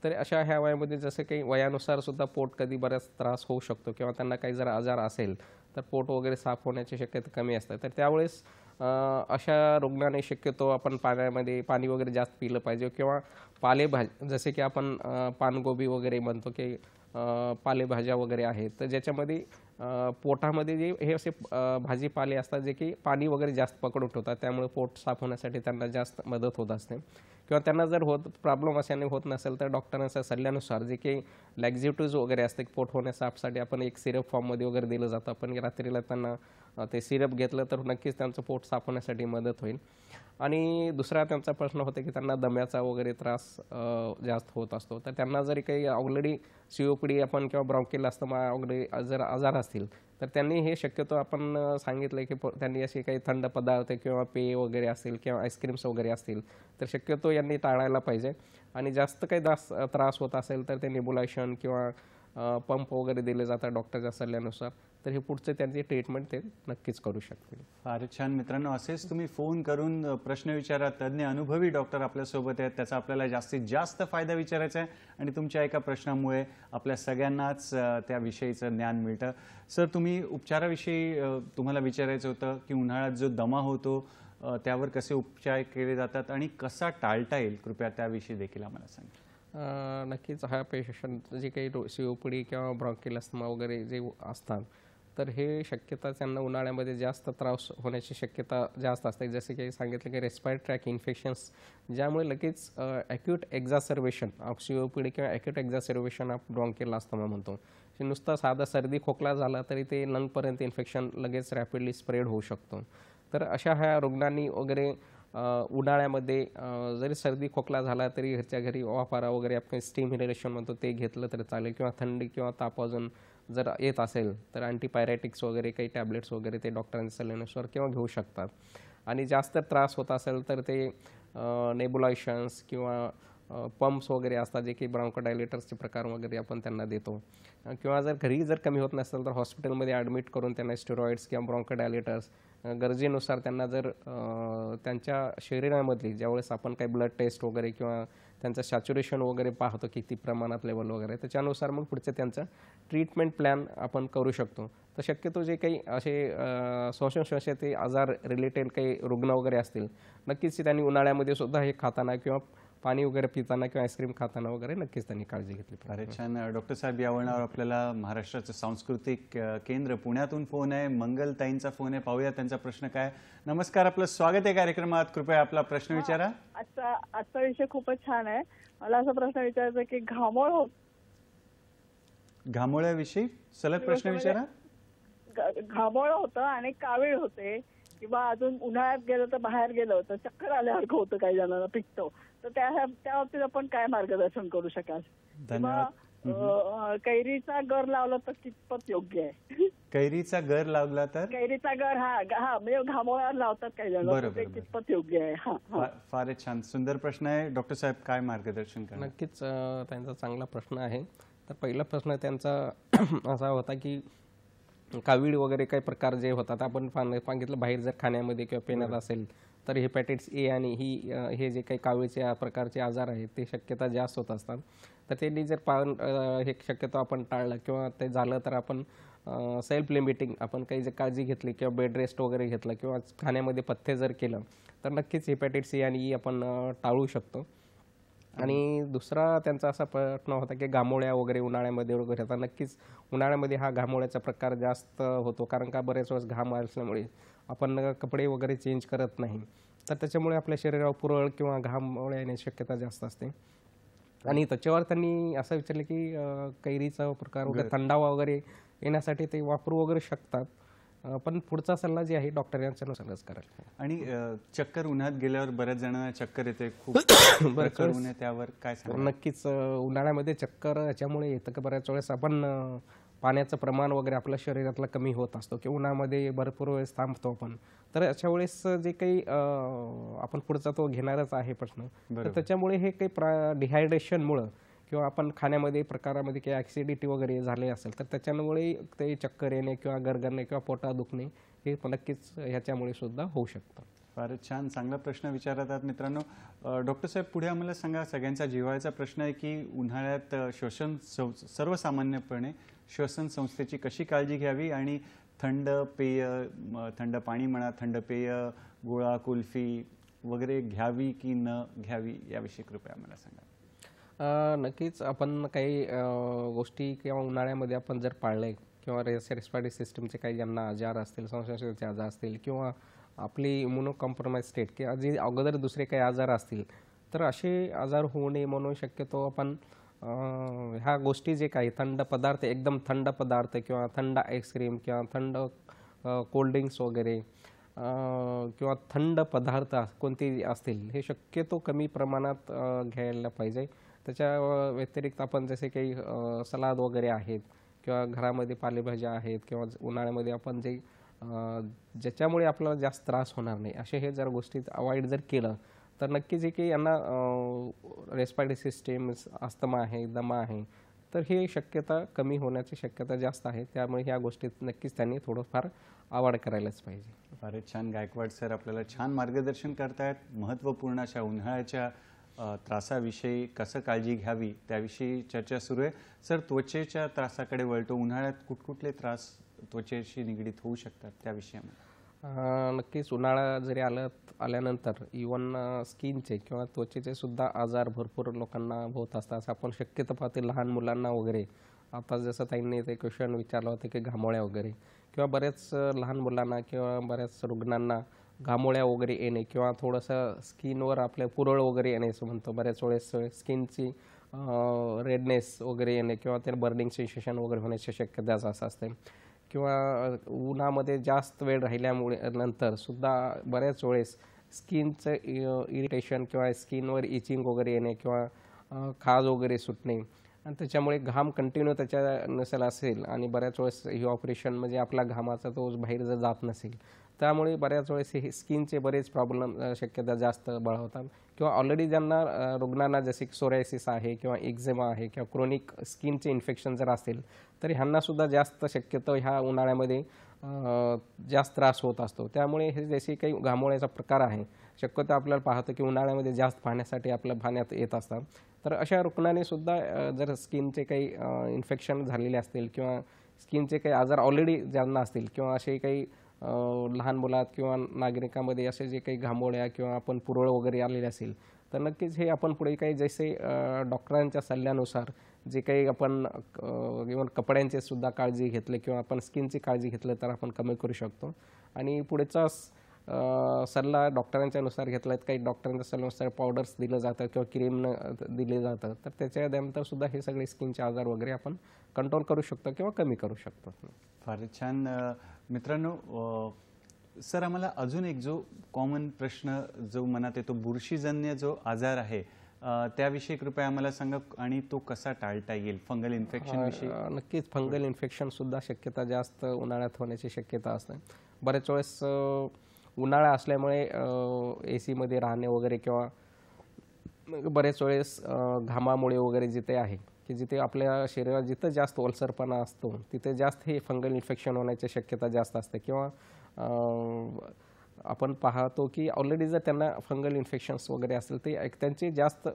तर अशा ह्या वयामध्ये जसं काही वयानुसार सुद्धा पोट कधी बऱ्याच त्रास होऊ शकतो किंवा त्यांना काही जर आजार असेल तर पोट वगैरे साफ होण्याची शक्यता कमी असते. तर त्यावेळेस अशा रुग्णाने शक्यतो आपण पाणी वगैरे जास्त पिलं पाहिजे किंवा पालेभाज्या जसे की आपण पानगोबी वगैरे म्हणतो की पालेभाज्या वगैरे आहेत, तर ज्याच्यामध्ये पोटामध्ये जे हे असे भाजीपाले असतात जे की पाणी वगैरे जास्त पकडून ठेवतात, त्यामुळे पोट साफ होण्यासाठी त्यांना जास्त मदत होत असते. किंवा त्यांना जर प्रॉब्लेम अशाने होत नसेल तर डॉक्टरांच्या सल्ल्यानुसार जे काही लॅक्झेटिव्ज वगैरे असते पोट होण्या साफसाठी आपण एक सिरप फॉर्ममध्ये वगैरे दिलं जातं. आपण रात्रीला त्यांना ते सिरप घेतलं तर नक्कीच त्यांचं पोट साफ होण्यासाठी मदत होईल. आणि दुसरा त्यांचा प्रश्न होता की त्यांना दम्याचा वगैरे त्रास जास्त होत असतो. तर त्यांना जरी काही ऑलरेडी COPD आपण किंवा ब्रॉन्कियल अस्थमा वगैरे जर आजार असतील तर त्यांनी हे शक्यतो आपण सांगितलं की त्यांनी असे काही थंड पदार्थ किंवा पेय वगैरे असतील किंवा आईस्क्रीम्स वगैरे असतील तर शक्यतो यांनी टाळायला पाहिजे. आणि जास्त काही त्रास होत असेल तर ते नेबुलायझेशन किंवा पंप वगैरे दिले जातात डॉक्टरच्या सल्ल्यानुसार. तर हे पुढचे त्यांची ट्रीटमेंट ते नक्कीच करू शकतील. फारच छान मित्रांनो, असेच तुम्ही फोन करून प्रश्न विचारा. तज्ज्ञ अनुभवी डॉक्टर आपल्यासोबत आहेत, त्याचा आपल्याला जास्तीत जास्त फायदा विचारायचा आहे आणि तुमच्या एका प्रश्नामुळे आपल्या सगळ्यांनाच त्याविषयीचं ज्ञान मिळतं. सर, तुम्ही उपचाराविषयी तुम्हाला विचारायचं होतं की उन्हाळ्यात जो दमा होतो त्यावर कसे उपचार केले जातात आणि कसा टाळता येईल, कृपया त्याविषयी देखील आम्हाला सांगा. नक्कीच हा पेशंट जे काही COPD किंवा ब्रॉन्कियल अस्थमा वगैरे जे असतात तर हे शक्यता त्यांना उन्हाळ्यामध्ये जास्त त्रास होण्याची शक्यता जास्त असते. जसे की सांगितलं की रेस्पिरेटरी ट्रॅक इन्फेक्शन्स ज्यामुळे लगेच ॲक्यूट एक्झासर्वेशन ऑफ COPD किंवा ॲक्यूट एक्झासर्वेशन ऑफ ब्रॉन्कियल अस्थमा म्हणतो. नुसता साधा सर्दी खोकला झाला तरी ते लंगपर्यंत इन्फेक्शन लगेच रॅपिडली स्प्रेड होऊ शकतो. तर अशा ह्या रुग्णांनी वगैरे उन्हाळ्यामध्ये जरी सर्दी खोकला झाला तरी घरच्या घरी वाफारा वगैरे आपण स्टीम इनहेलेशन म्हणतो ते घेतलं तर चालेल. किंवा थंडी किंवा ताप अजून जर येत असेल तर अँटीपायरेटिक्स वगैरे काही टॅबलेट्स वगैरे ते डॉक्टरांच्या सल्ल्यानुसार किंवा घेऊ शकतात. आणि जास्त त्रास होत असेल तर ते नेबुलायझेशन्स किंवा पंप्स वगैरे असतात जे की ब्रॉन्कोडायलेटर्सचे प्रकार वगैरे आपण त्यांना देतो. किंवा जर घरी जर कमी होत नसेल तर हॉस्पिटलमध्ये ॲडमिट करून त्यांना स्टेरॉइड्स किंवा ब्रॉन्कोडायलेटर्स गरजेनुसार त्यांना जर त्यांच्या शरीरामधली ज्यावेळेस आपण काही ब्लड टेस्ट वगैरे किंवा त्यांचं सॅच्युरेशन वगैरे पाहतो किती प्रमाणात लेवल वगैरे त्याच्यानुसार मग पुढचं त्यांचं ट्रीटमेंट प्लॅन आपण करू शकतो. तर शक्यतो जे काही असे श्वासोच्छ्वासाचे आजार रिलेटेड काही रुग्ण वगैरे असतील नक्कीच त्यांनी उन्हाळ्यामध्ये सुद्धा हे खाताना किंवा पाणी वगैरे पिताना किंवा आईस्क्रीम खाताना वगैरे नक्कीच त्यांनी काळजी घेतली पाहिजे. फार छान. डॉक्टर साहेब, यावरणावर आपल्याला महाराष्ट्राचं सांस्कृतिक केंद्र पुण्यातून फोन आहे. मंगलताईंचा फोन आहे, पाहूया त्यांचा प्रश्न काय. नमस्कार, आपलं स्वागत आहे कार्यक्रमात. कृपया आपला प्रश्न विचारा. आजचा विषय खूपच छान आहे. मला असा प्रश्न विचारायचा की घामोळ्याविषयी सलग प्रश्न विचारा. घामोळ होतं आणि कावीळ होते किंवा अजून उन्हाळ्यात गेलं तर बाहेर गेलं तर चक्कर आल्यासारखं होतं, काही जणांना पिकतो. तर त्या बाबतीत आपण काय मार्गदर्शन करू शकाल? धन्यवाद. कैरीचा गर लावला तर कितपत योग्य आहे? कैरीचा गर लावला तर? कैरीचा गर हा म्हणजे घामोळ्यावर लावतात काही जण, ते कितपत योग्य आहे? फारच छान, सुंदर प्रश्न आहे. डॉक्टर साहेब काय मार्गदर्शन करणार? नक्कीच त्यांचा चांगला प्रश्न आहे. तर पहिला प्रश्न त्यांचा असा होता की कावीळ वगैरे काही प्रकार जे होतात आपण सांगितलं बाहेर जर खाण्यामध्ये किंवा पिण्यात असेल तर हेपॅटायटिस A आणि हे जे काही कावीळचे प्रकारचे आजार आहेत ते शक्यता जास्त होत असतात. तर त्यांनी जर हे शक्यतो आपण टाळलं किंवा ते झालं तर आपण सेल्फ लिमिटिंग आपण काही जर काळजी घेतली किंवा बेड रेस्ट वगैरे घेतलं किंवा खाण्यामध्ये पथ्य जर केलं तर नक्कीच हेपॅटायटिस A आणि E आपण टाळू शकतो. आणि दुसरा त्यांचा असा प्रश्न होता की घामोळ्या वगैरे उन्हाळ्यामध्ये वगैरे. आता नक्कीच उन्हाळ्यामध्ये हा घामोळ्याचा प्रकार जास्त होतो, कारण का बरेच वेळेस घाम असल्यामुळे आपण कपडे वगैरे चेंज करत नाही, तर त्याच्यामुळे आपल्या शरीरावर पुरळ किंवा घामोळ्या येण्याची शक्यता जास्त असते. आणि त्याच्यावर त्यांनी असं विचारलं की कैरीचा प्रकार वगैरे थंडावा वगैरे येण्यासाठी ते वापरू वगैरे शकतात, पण पुढचा सल्ला जे आहे डॉक्टर यांच्यानुसारच करायला. आणि चक्कर उन्हात गेल्यावर बऱ्याच जणांना चक्कर येते, खूप प्रखर ऊन आहे, त्यावर काय सांगाल? नक्कीच उन्हाळ्यामध्ये चक्कर याच्यामुळे येतं की बऱ्याच वेळेस आपण पाण्याचं प्रमाण वगैरे आपल्या शरीरातलं कमी होत असतो किंवा उन्हामध्ये भरपूर वेळेस थांबतो आपण. तर अशा वेळेस जे काही आपण पुढचा तो घेणारच आहे प्रश्न, तर त्याच्यामुळे हे काही डिहायड्रेशनमुळं किंवा आपण खाण्यामध्ये प्रकारामध्ये काही ॲसिडिटी वगैरे झाले असेल तर त्याच्यामुळे ते चक्कर येणे किंवा गरगरणे किंवा पोटात दुखणे हे नक्कीच ह्याच्यामुळे सुद्धा होऊ शकतं. फारच छान, चांगला प्रश्न विचारत आहात मित्रांनो. डॉक्टर साहेब, पुढे आम्हाला सांगा, सगळ्यांचा जिव्हाळ्याचा प्रश्न आहे की उन्हाळ्यात सर्वसामान्यपणे श्वसन संस्थेची कशी काळजी घ्यावी आणि थंड पेय, थंड पाणी म्हणा, थंड पेय, गोळा, कुल्फी वगैरे घ्यावी की न घ्यावी याविषयी कृपया आम्हाला सांगा. नक्कीच आपण काही गोष्टी किंवा उन्हाळ्यामध्ये आपण जर पाळले किंवा रेस्पिरेटरी सिस्टमचे काही ज्यांना आजार असतील, श्वासोच्छवासाचे आजार असतील किंवा आपली इम्युनो कॉम्प्रोमाइज स्टेट किंवा जे अगोदर दुसरे काही आजार असतील, तर असे आजार होऊ नये म्हणून शक्यतो आपण ह्या गोष्टी जे काही थंड पदार्थ, एकदम थंड पदार्थ किंवा थंड आईस्क्रीम किंवा थंड कोल्ड्रिंक्स वगैरे किंवा थंड पदार्थ कोणते असतील हे शक्यतो कमी प्रमाणात घ्यायला पाहिजे. त्याच्या व्यतिरिक्त आपण जसे काही सलाद वगैरे आहेत किंवा घरामध्ये पालेभाज्या आहेत किंवा उन्हाळ्यामध्ये आपण जे ज्याच्यामुळे आपल्याला जास्त त्रास होणार नाही असे हे जर गोष्टी अवॉइड जर केलं तर नक्कीच जे काही यांना रेस्पिरेटरी सिस्टम, अस्थमा आहे, दमा आहे, तर हे शक्यता कमी होण्याची शक्यता जास्त आहे. त्यामुळे ह्या गोष्टीत नक्कीच त्यांनी थोडंफार अवॉइड करायलाच पाहिजे. फारच छान, गायकवाड सर आपल्याला छान मार्गदर्शन करतायत. महत्त्वपूर्ण अशा उन्हाळ्याच्या त्रासाविषयी कसं काळजी घ्यावी त्याविषयी चर्चा सुरू आहे. सर, त्वचेच्या त्रासाकडे वळतो. उन्हाळ्यात कुठकुठले त्रास त्वचेशी निगडीत होऊ शकतात त्याविषयी? नक्कीच उन्हाळा जरी आल्यानंतर इवन स्किनचे किंवा त्वचेचे सुद्धा आजार भरपूर लोकांना होत असतात. असं आपण शक्यतो पाहते लहान मुलांना वगैरे. आता जसं त्यांनी ते क्वेश्चन विचारलं होतं की घामोळ्या वगैरे किंवा बऱ्याच लहान मुलांना किंवा बऱ्याच रुग्णांना घामोळ्या वगैरे येणे किंवा थोडंसं स्किनवर आपल्या पुरळ वगैरे येणे असं म्हणतो. बऱ्याच वेळेस स्किनची रेडनेस वगैरे येणे किंवा ते बर्निंग सेन्सेशन वगैरे होण्याची शक्यता जास्त असते. किंवा उन्हामध्ये जास्त वेळ राहिल्यामुळे नंतर सुद्धा बऱ्याच वेळेस स्किनचं इरिटेशन किंवा स्किनवर इचिंग वगैरे येणे किंवा खाज वगैरे सुटणे आणि त्याच्यामुळे घाम कंटिन्यू त्याच्या नसेल असेल आणि बऱ्याच वेळेस ही ऑपरेशन म्हणजे आपला घामाचा तो बाहेर जर जात नसेल त्यामुळे बऱ्याच वेळेस हे स्किनचे बरेच प्रॉब्लेम शक्यता जास्त बळावतात. किंवा ऑलरेडी ज्यांना रुग्णांना जसे सोरायसिस आहे किंवा एक्झेमा आहे किंवा क्रोनिक स्किनचे इन्फेक्शन जर असेल तर ह्यांनासुद्धा जास्त शक्यतो ह्या उन्हाळ्यामध्ये जास्त त्रास होत असतो. त्यामुळे हे जसे काही घामोळ्याचा प्रकार आहे शक्यतो आपल्याला पाहतो की उन्हाळ्यामध्ये जास्त पाहण्यासाठी आपल्या पाहण्यात येत असतात. तर अशा रुग्णांनी सुद्धा जर स्किनचे काही इन्फेक्शन झालेले असतील किंवा स्किनचे काही आजार ऑलरेडी ज्यांना असतील किंवा असे काही लहान मुलात किंवा नागरिकांमध्ये असे जे काही घामोळ्या किंवा आपण पुरळ वगैरे आलेले असेल तर नक्कीच हे आपण पुढे काही जसे डॉक्टरांच्या सल्ल्यानुसार जे काही आपण इव्हन कपड्यांचे सुद्धा काळजी घेतले किंवा आपण स्किनची काळजी घेतलं तर आपण कमी करू शकतो. आणि पुढेचा सल्ला डॉक्टरांच्या नुसार घेतला आहे. काही डॉक्टरांच्या सल्ल्यानुसार पावडर्स दिलं जातं किंवा क्रीम दिले जातं तर त्याच्यानंतर सुद्धा हे सगळे स्किनचे आजार वगैरे आपण कंट्रोल करू शकतो किंवा कमी करू शकतो. फारच छान. मित्रांनो, सर आम्हाला अजून एक जो कॉमन प्रश्न जो मनात येतो, बुरशीजन्य जो आजार आहे त्याविषयी कृपया आम्हाला सांगा आणि तो कसा टाळता येईल? फंगल इन्फेक्शन विषयी? नक्कीच फंगल इन्फेक्शन सुद्धा शक्यता जास्त उन्हाळ्यात होण्याची शक्यता असते. बऱ्याच वेळेस उन्हाळा असल्यामुळे AC मध्ये राहणे वगैरे किंवा बरेच वेळेस घामामुळे वगैरे जिथे आहे की जिथे आपल्या शरीरात जिथं जास्त ओलसरपणा असतो तिथे जास्त हे फंगल इन्फेक्शन होण्याची शक्यता जास्त असते. किंवा आपण पाहतो की ऑलरेडी जर त्यांना फंगल इन्फेक्शन्स वगैरे असेल ते त्यांचे जास्त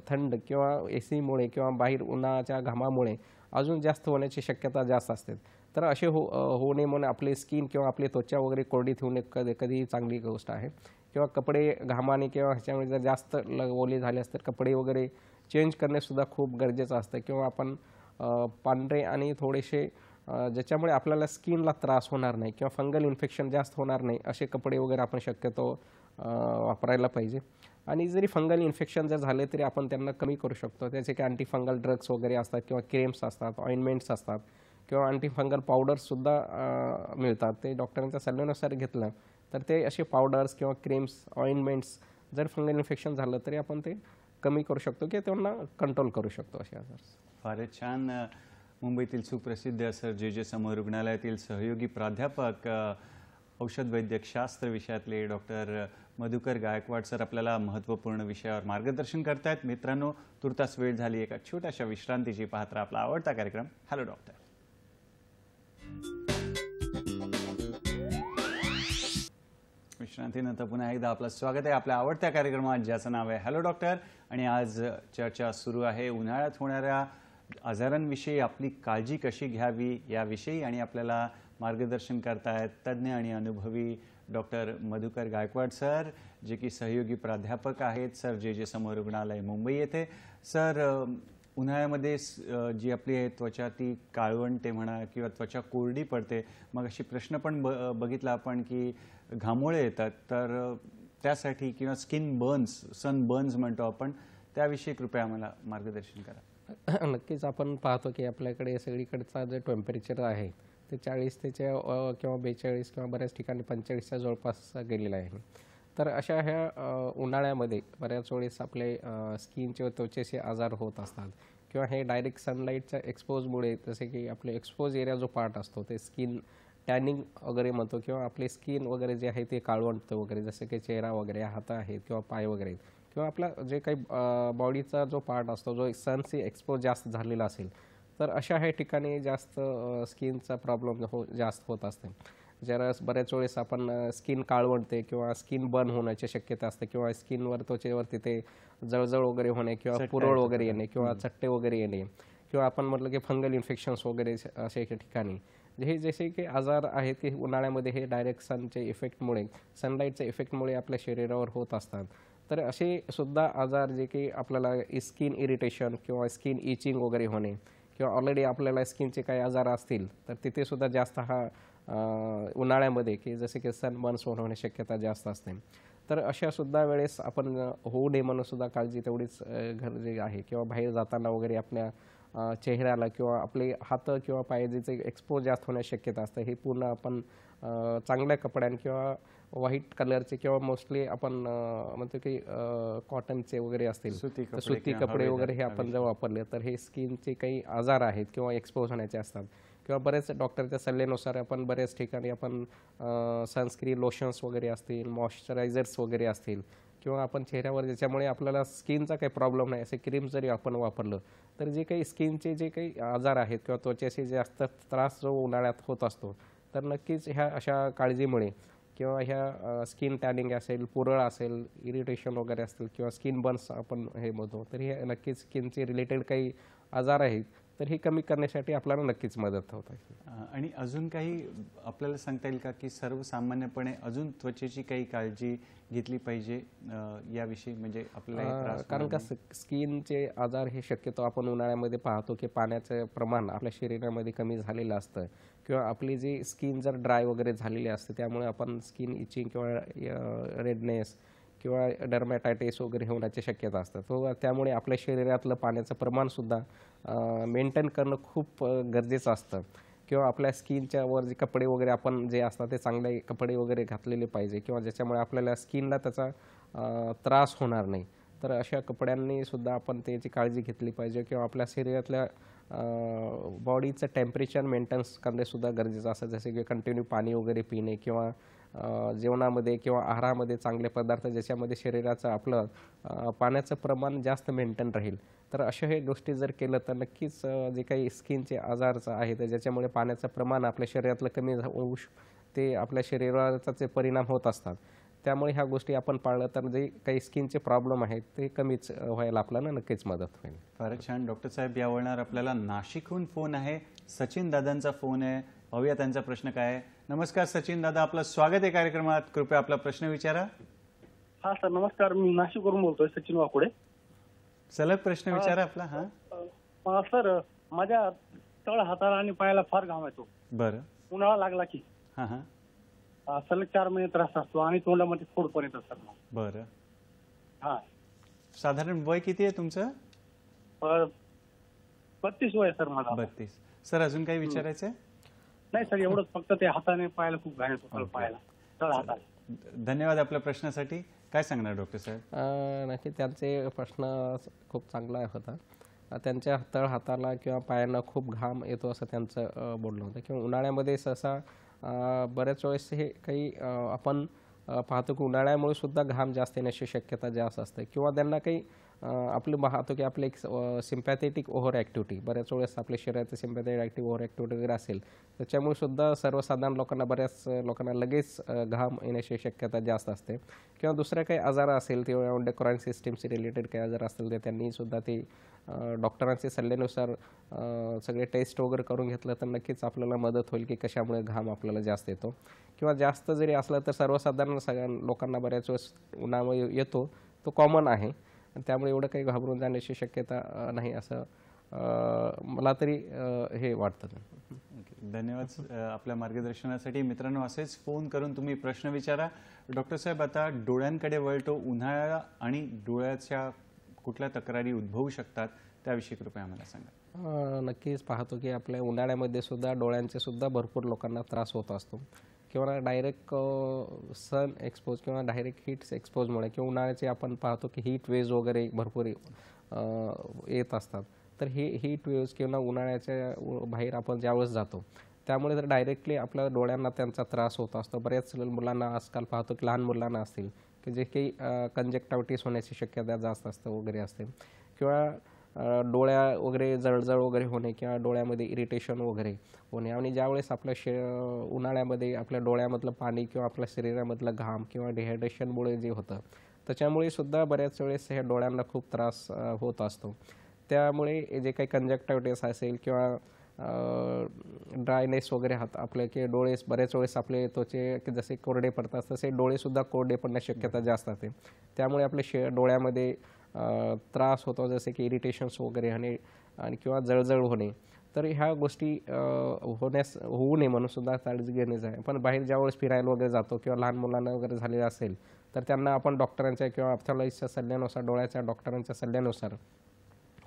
थंड किंवा AC मुळे किंवा बाहेर उन्हाच्या घामामुळे अजून जास्त होण्याची शक्यता जास्त असते. तर असे होऊ नये म्हणून आपली स्किन किंवा आपली त्वचा वगैरे कोरडी ठेवणे कधी चांगली गोष्ट आहे. किंवा कपडे घामाने किंवा ह्याच्यामुळे जर जास्त ओले झाले असतील कपडे वगैरे चेंज करणेसुद्धा खूप गरजेचं असतं. किंवा आपण पांढरे आणि थोडेसे ज्याच्यामुळे आपल्याला स्किनला त्रास होणार नाही किंवा फंगल इन्फेक्शन जास्त होणार नाही असे कपडे वगैरे आपण शक्यतो वापरायला पाहिजे. आणि जरी फंगल इन्फेक्शन जर झाले तरी आपण त्यांना कमी करू शकतो. त्याचे काही अँटी फंगल ड्रग्स वगैरे असतात किंवा क्रीम्स असतात, ऑइंटमेंट्स असतात किंवा अँटी फंगल पावडर्ससुद्धा मिळतात. ते डॉक्टरांच्या सल्ल्यानुसार घेतलं तर ते असे पावडर्स किंवा क्रीम्स, ऑइंटमेंट्स जर फंगल इन्फेक्शन झालं तरी आपण ते कमी करू शकतो किंवा त्यांना कंट्रोल करू शकतो असे आजार. फारच छान. मुंबईतील सुप्रसिद्ध असं जे समूह रुग्णालयातील सहयोगी प्राध्यापक औषध वैद्यकशास्त्र विषयातले डॉक्टर मधुकर गायकवाड सर आपल्याला महत्त्वपूर्ण विषयावर मार्गदर्शन करतायत. मित्रांनो, तुर्तास वेळ झाली एका छोट्याशा विश्रांतीची. पाहत राहा आपला आवडता कार्यक्रम हॅलो डॉक्टर. विश्रांतीनंतर पुन्हा एकदा आपलं स्वागत आहे आपल्या आवडत्या कार्यक्रमात ज्याचं नाव आहे हॅलो डॉक्टर. आणि आज चर्चा सुरू आहे उन्हाळ्यात होणाऱ्या आजारांविषयी आपली काळजी कशी घ्यावी याविषयी. आणि आपल्याला मार्गदर्शन करतायत तज्ज्ञ आणि अनुभवी डॉक्टर मधुकर गायकवाड सर, जे की सहयोगी प्राध्यापक आहेत सर जे समूह रुग्णालय मुंबई येथे. सर, उन्हाळ्यामध्ये जी आपली आहे त्वचा ती काळवंटे म्हणा किंवा त्वचा कोरडी पडते. मग अशी प्रश्न पण बघितला आपण की घामोळे येतात, तर त्यासाठी किंवा स्किन बर्न्स, सन बर्न्स म्हणतो आपण, त्याविषयी कृपया आम्हाला मार्गदर्शन करा. नक्कीच आपण पाहतो की आपल्याकडे सगळीकडचा जे टेम्परेचर आहे ते 40 किंवा 42 किंवा बऱ्याच ठिकाणी 45च्या जवळपास गेलेलं आहे. तर अशा ह्या उन्हाळ्यामध्ये बऱ्याच वेळेस आपले स्किनचे व त्वचेचे आजार होत असतात किंवा हे डायरेक्ट सनलाईटच्या एक्सपोजमुळे, जसे की आपले एक्सपोज एरिया जो पार्ट असतो ते स्किन टॅनिंग वगैरे म्हणतो किंवा आपले स्किन वगैरे जे आहे ते काळवंटतं वगैरे, जसे की चेहरा वगैरे, हात आहेत किंवा पाय वगैरे किंवा आपला जे काही बॉडीचा जो पार्ट असतो जो सनशी एक्सपोज जास्त झालेला असेल तर अशा ह्या ठिकाणी जास्त स्किनचा प्रॉब्लेम जास्त होत असते. जरा बऱ्याच वेळेस आपण स्किन काळवंटते किंवा स्किन बर्न होण्याची शक्यता असते किंवा स्किनवर त्वचेवर तिथे जळजळ वगैरे होणे किंवा पुरळ वगैरे येणे किंवा चट्टे वगैरे येणे किंवा आपण म्हटलं की फंगल इन्फेक्शन्स वगैरे अशा ठिकाणी हे जसे की आजार आहेत की उन्हाळ्यामध्ये हे डायरेक्ट सनच्या इफेक्टमुळे, सनलाईटच्या इफेक्टमुळे आपल्या शरीरावर होत असतात. तर असे सुद्धा आजार जे की आपल्याला स्किन इरिटेशन किंवा स्किन इचिंग वगैरे होणे किंवा ऑलरेडी आपल्याला स्किनचे काही आजार असतील तर तिथे सुद्धा जास्त हा उन्हाळ्यामध्ये की जसे की सनबर्न्स होण्याची शक्यता जास्त असते. तर अशा सुद्धा वेळेस आपण होऊ नये म्हणून सुद्धा काळजी तेवढीच गरजेची आहे. किंवा बाहेर जाताना वगैरे आपल्या चेहऱ्याला किंवा आपले हात किंवा पाय जे एक्सपोज जास्त होण्याची शक्यता असते हे पूर्ण आपण चांगल्या कपड्यां किंवा व्हाईट कलरचे किंवा मोस्टली आपण म्हणतो की कॉटनचे वगैरे असतील सुती कपडे वगैरे हे आपण जर वापरले तर हे स्किनचे काही आजार आहेत किंवा एक्सपोज होण्याचे असतात. किंवा बरेच डॉक्टरच्या सल्ल्यानुसार आपण बऱ्याच ठिकाणी आपण सनस्क्रीन लोशन्स वगैरे असतील, मॉइश्चरायझर्स वगैरे असतील किंवा आपण चेहऱ्यावर ज्याच्यामुळे आपल्याला स्किनचा काही प्रॉब्लेम नाही असे क्रीम जरी आपण वापरलं तर जे काही स्किनचे जे काही आजार आहेत किंवा त्वचेचे जास्त त्रास जो उन्हाळ्यात होत असतो तर नक्कीच ह्या अशा काळजीमुळे किंवा ह्या स्किन टॅनिंग असेल, पुरळ असेल, इरिटेशन वगैरे असतील किंवा स्किन बर्न्स आपण हे म्हणतो तर हे नक्कीच स्किनचे रिलेटेड काही आजार आहेत तर हे कमी करण्यासाठी आपल्याला नक्कीच मदत होत आहे. आणि अजून काही आपल्याला सांगता येईल का की सर्वसामान्यपणे अजून त्वचेची काही काळजी घेतली पाहिजे याविषयी, म्हणजे आपल्याला कारण का स्किनचे आजार हे शक्यतो आपण उन्हाळ्यामध्ये पाहतो की पाण्याचं प्रमाण आपल्या शरीरामध्ये कमी झालेलं असतं किंवा आपली जी स्किन जर ड्राय वगैरे झालेली असते त्यामुळे आपण स्किन इचिंग किंवा रेडनेस किंवा डर्मॅटायटिस वगैरे होण्याची शक्यता असतात. तो त्यामुळे आपल्या शरीरातलं पाण्याचं प्रमाणसुद्धा मेंटेन करणं खूप गरजेचं असतं. किंवा आपल्या स्किनच्या वर जे कपडे वगैरे आपण जे असतात ते चांगले कपडे वगैरे घातलेले पाहिजे किंवा ज्याच्यामुळे आपल्याला स्किनला त्याचा त्रास होणार नाही. तर अशा कपड्यांनी सुद्धा आपण त्याची काळजी घेतली पाहिजे किंवा आपल्या शरीरातल्या बॉडीचं टेम्परेचर मेंटेन्स करणे गरजेचं असतं. जसे की कंटिन्यू पाणी वगैरे पिणे किंवा जेवणामध्ये किंवा आहारामध्ये चांगले पदार्थ ज्याच्यामध्ये शरीराचं आपलं पाण्याचं प्रमाण जास्त मेंटेन राहील. तर अशा हे गोष्टी जर केलं तर नक्कीच जे काही स्किनचे आजार आहेत ज्याच्यामुळे पाण्याचं प्रमाण आपल्या शरीरातलं कमी होऊ ते आपल्या शरीराचे परिणाम होत असतात. त्यामुळे ह्या गोष्टी आपण पाळलं तर जे काही स्किनचे प्रॉब्लेम आहेत ते कमीच व्हायला आपल्याला नक्कीच मदत होईल. फारच छान. डॉक्टर साहेब, यावरणार आपल्याला नाशिकहून फोन आहे. सचिन दादांचा फोन आहे. पाहूया त्यांचा प्रश्न काय आहे. नमस्कार सचिन दादा, आपलं स्वागत आहे कार्यक्रमात. कृपया आपला प्रश्न विचारा. हा सर नमस्कार. मी नाशिकवरून बोलतोय, सचिन वाकुडे. सलग प्रश्न विचारा आपला. हा सर माझ्या तळ हाताला आणि पायाला फार घाम येतो. बरं. उन्हाळा लागला की हां हां सलग 4 महिने त्रास असतो आणि तोंडामध्ये फोड पण येतात सर. बरं. हा साधारण वय किती आहे तुमचं? 32 वय सर मला. 32. सर अजून काही विचारायचं आहे? नाही सर एवढंच, फक्त ते हाताने पायाला खूप घाम येतो, पायाला तळ हाताला. धन्यवाद आपल्या प्रश्नासाठी. काय सांगणार डॉक्टर साहेब? नक्की त्यांचे प्रश्न खूप चांगला होता. त्यांच्या तळ हाताला किंवा पायांना खूप घाम येतो असं त्यांचं बोलणं होतं. किंवा उन्हाळ्यामध्ये सहसा बऱ्याच वेळेस हे काही आपण पाहतो की उन्हाळ्यामुळे सुद्धा घाम जास्त येण्याची शक्यता जास्त असते. किंवा त्यांना काही आपलं पाहतो की आपले एक सिम्पॅथेटिक ओव्हर ॲक्टिव्हिटी, बऱ्याच वेळेस आपल्या शरीराचं सिम्पॅथेटिक ॲक्टिव्ह ओव्हर ॲक्टिव्हिटी वगैरे असेल, त्याच्यामुळे सुद्धा सर्वसाधारण लोकांना, बऱ्याच लोकांना लगेच घाम येण्याची शक्यता जास्त असते. किंवा दुसऱ्या काही आजार असेल किंवा एंडोक्राईन सिस्टीमशी रिलेटेड काही आजार असतील तर त्यांनी सुद्धा ते डॉक्टरांच्या सल्ल्यानुसार सगळे टेस्ट वगैरे करून घेतलं तर नक्कीच आपल्याला मदत होईल की कशामुळे घाम आपल्याला जास्त येतो. किंवा जास्त जरी असलं तर सर्वसाधारण सगळ्या लोकांना बऱ्याच वेळेस उन्हामुळे येतो, तो कॉमन आहे. त्यामुळे एवढं काही घाबरून जाण्याची शक्यता नाही असं मला तरी हे वाटतं. धन्यवाद आपल्या मार्गदर्शनासाठी. मित्रांनो, असेच फोन करून तुम्ही प्रश्न विचारा. डॉक्टर साहेब, आता डोळ्यांकडे वळतो. उन्हाळा आणि डोळ्याच्या कुठल्या तक्रारी उद्भवू शकतात त्याविषयी कृपया आम्हाला सांगा. नक्कीच पाहतो की आपल्या उन्हाळ्यामध्ये सुद्धा डोळ्यांचे सुद्धा भरपूर लोकांना त्रास होत असतो. किंवा डायरेक्ट सन एक्सपोज किंवा डायरेक्ट हीट एक्सपोजमुळे किंवा उन्हाळ्याचे आपण पाहतो की हीट वेव्ज वगैरे भरपूर येत असतात. तर हे हीट वेव्ज किंवा उन्हाळ्याच्या बाहेर आपण ज्यावेळेस जातो त्यामुळे तर डायरेक्टली आपल्या डोळ्यांना त्यांचा त्रास होत असतो. बऱ्याच मुलांना आजकाल पाहतो की लहान मुलांना असतील की जे काही कंजक्टिव्हिटीस होण्याची शक्यता जास्त असतं वगैरे असते. किंवा डोळ्या वगैरे जळजळ वगैरे होणे किंवा डोळ्यामध्ये इरिटेशन वगैरे होणे. आणि ज्यावेळेस आपल्या उन्हाळ्यामध्ये आपल्या डोळ्यामधलं पाणी किंवा आपल्या शरीरामधलं घाम किंवा डिहायड्रेशनमुळे जे होतं त्याच्यामुळे सुद्धा बऱ्याच वेळेस ह्या डोळ्यांना खूप त्रास होत असतो. त्यामुळे जे काही कंजक्टिव्हिटीस असेल किंवा ड्रायनेस वगैरे आपले की डोळे बऱ्याच वेळेस आपले त्वचे जसे कोरडे पडतात तसे डोळेसुद्धा कोरडे पडण्याची शक्यता जास्त असते. त्यामुळे आपल्या डोळ्यामध्ये त्रास होतो, जसे की इरिटेशन्स वगैरे आणि किंवा जळजळ होणे. तर ह्या गोष्टी होऊ नये म्हणून सुद्धा काळजी घेण्याचं आहे. पण बाहेर ज्यावेळेस फिरायला वगैरे जातो किंवा लहान मुलांना वगैरे झालेलं असेल तर त्यांना आपण डॉक्टरांच्या किंवा ऑप्थॉलॉजिस्टच्या सल्ल्यानुसार, डोळ्याच्या डॉक्टरांच्या सल्ल्यानुसार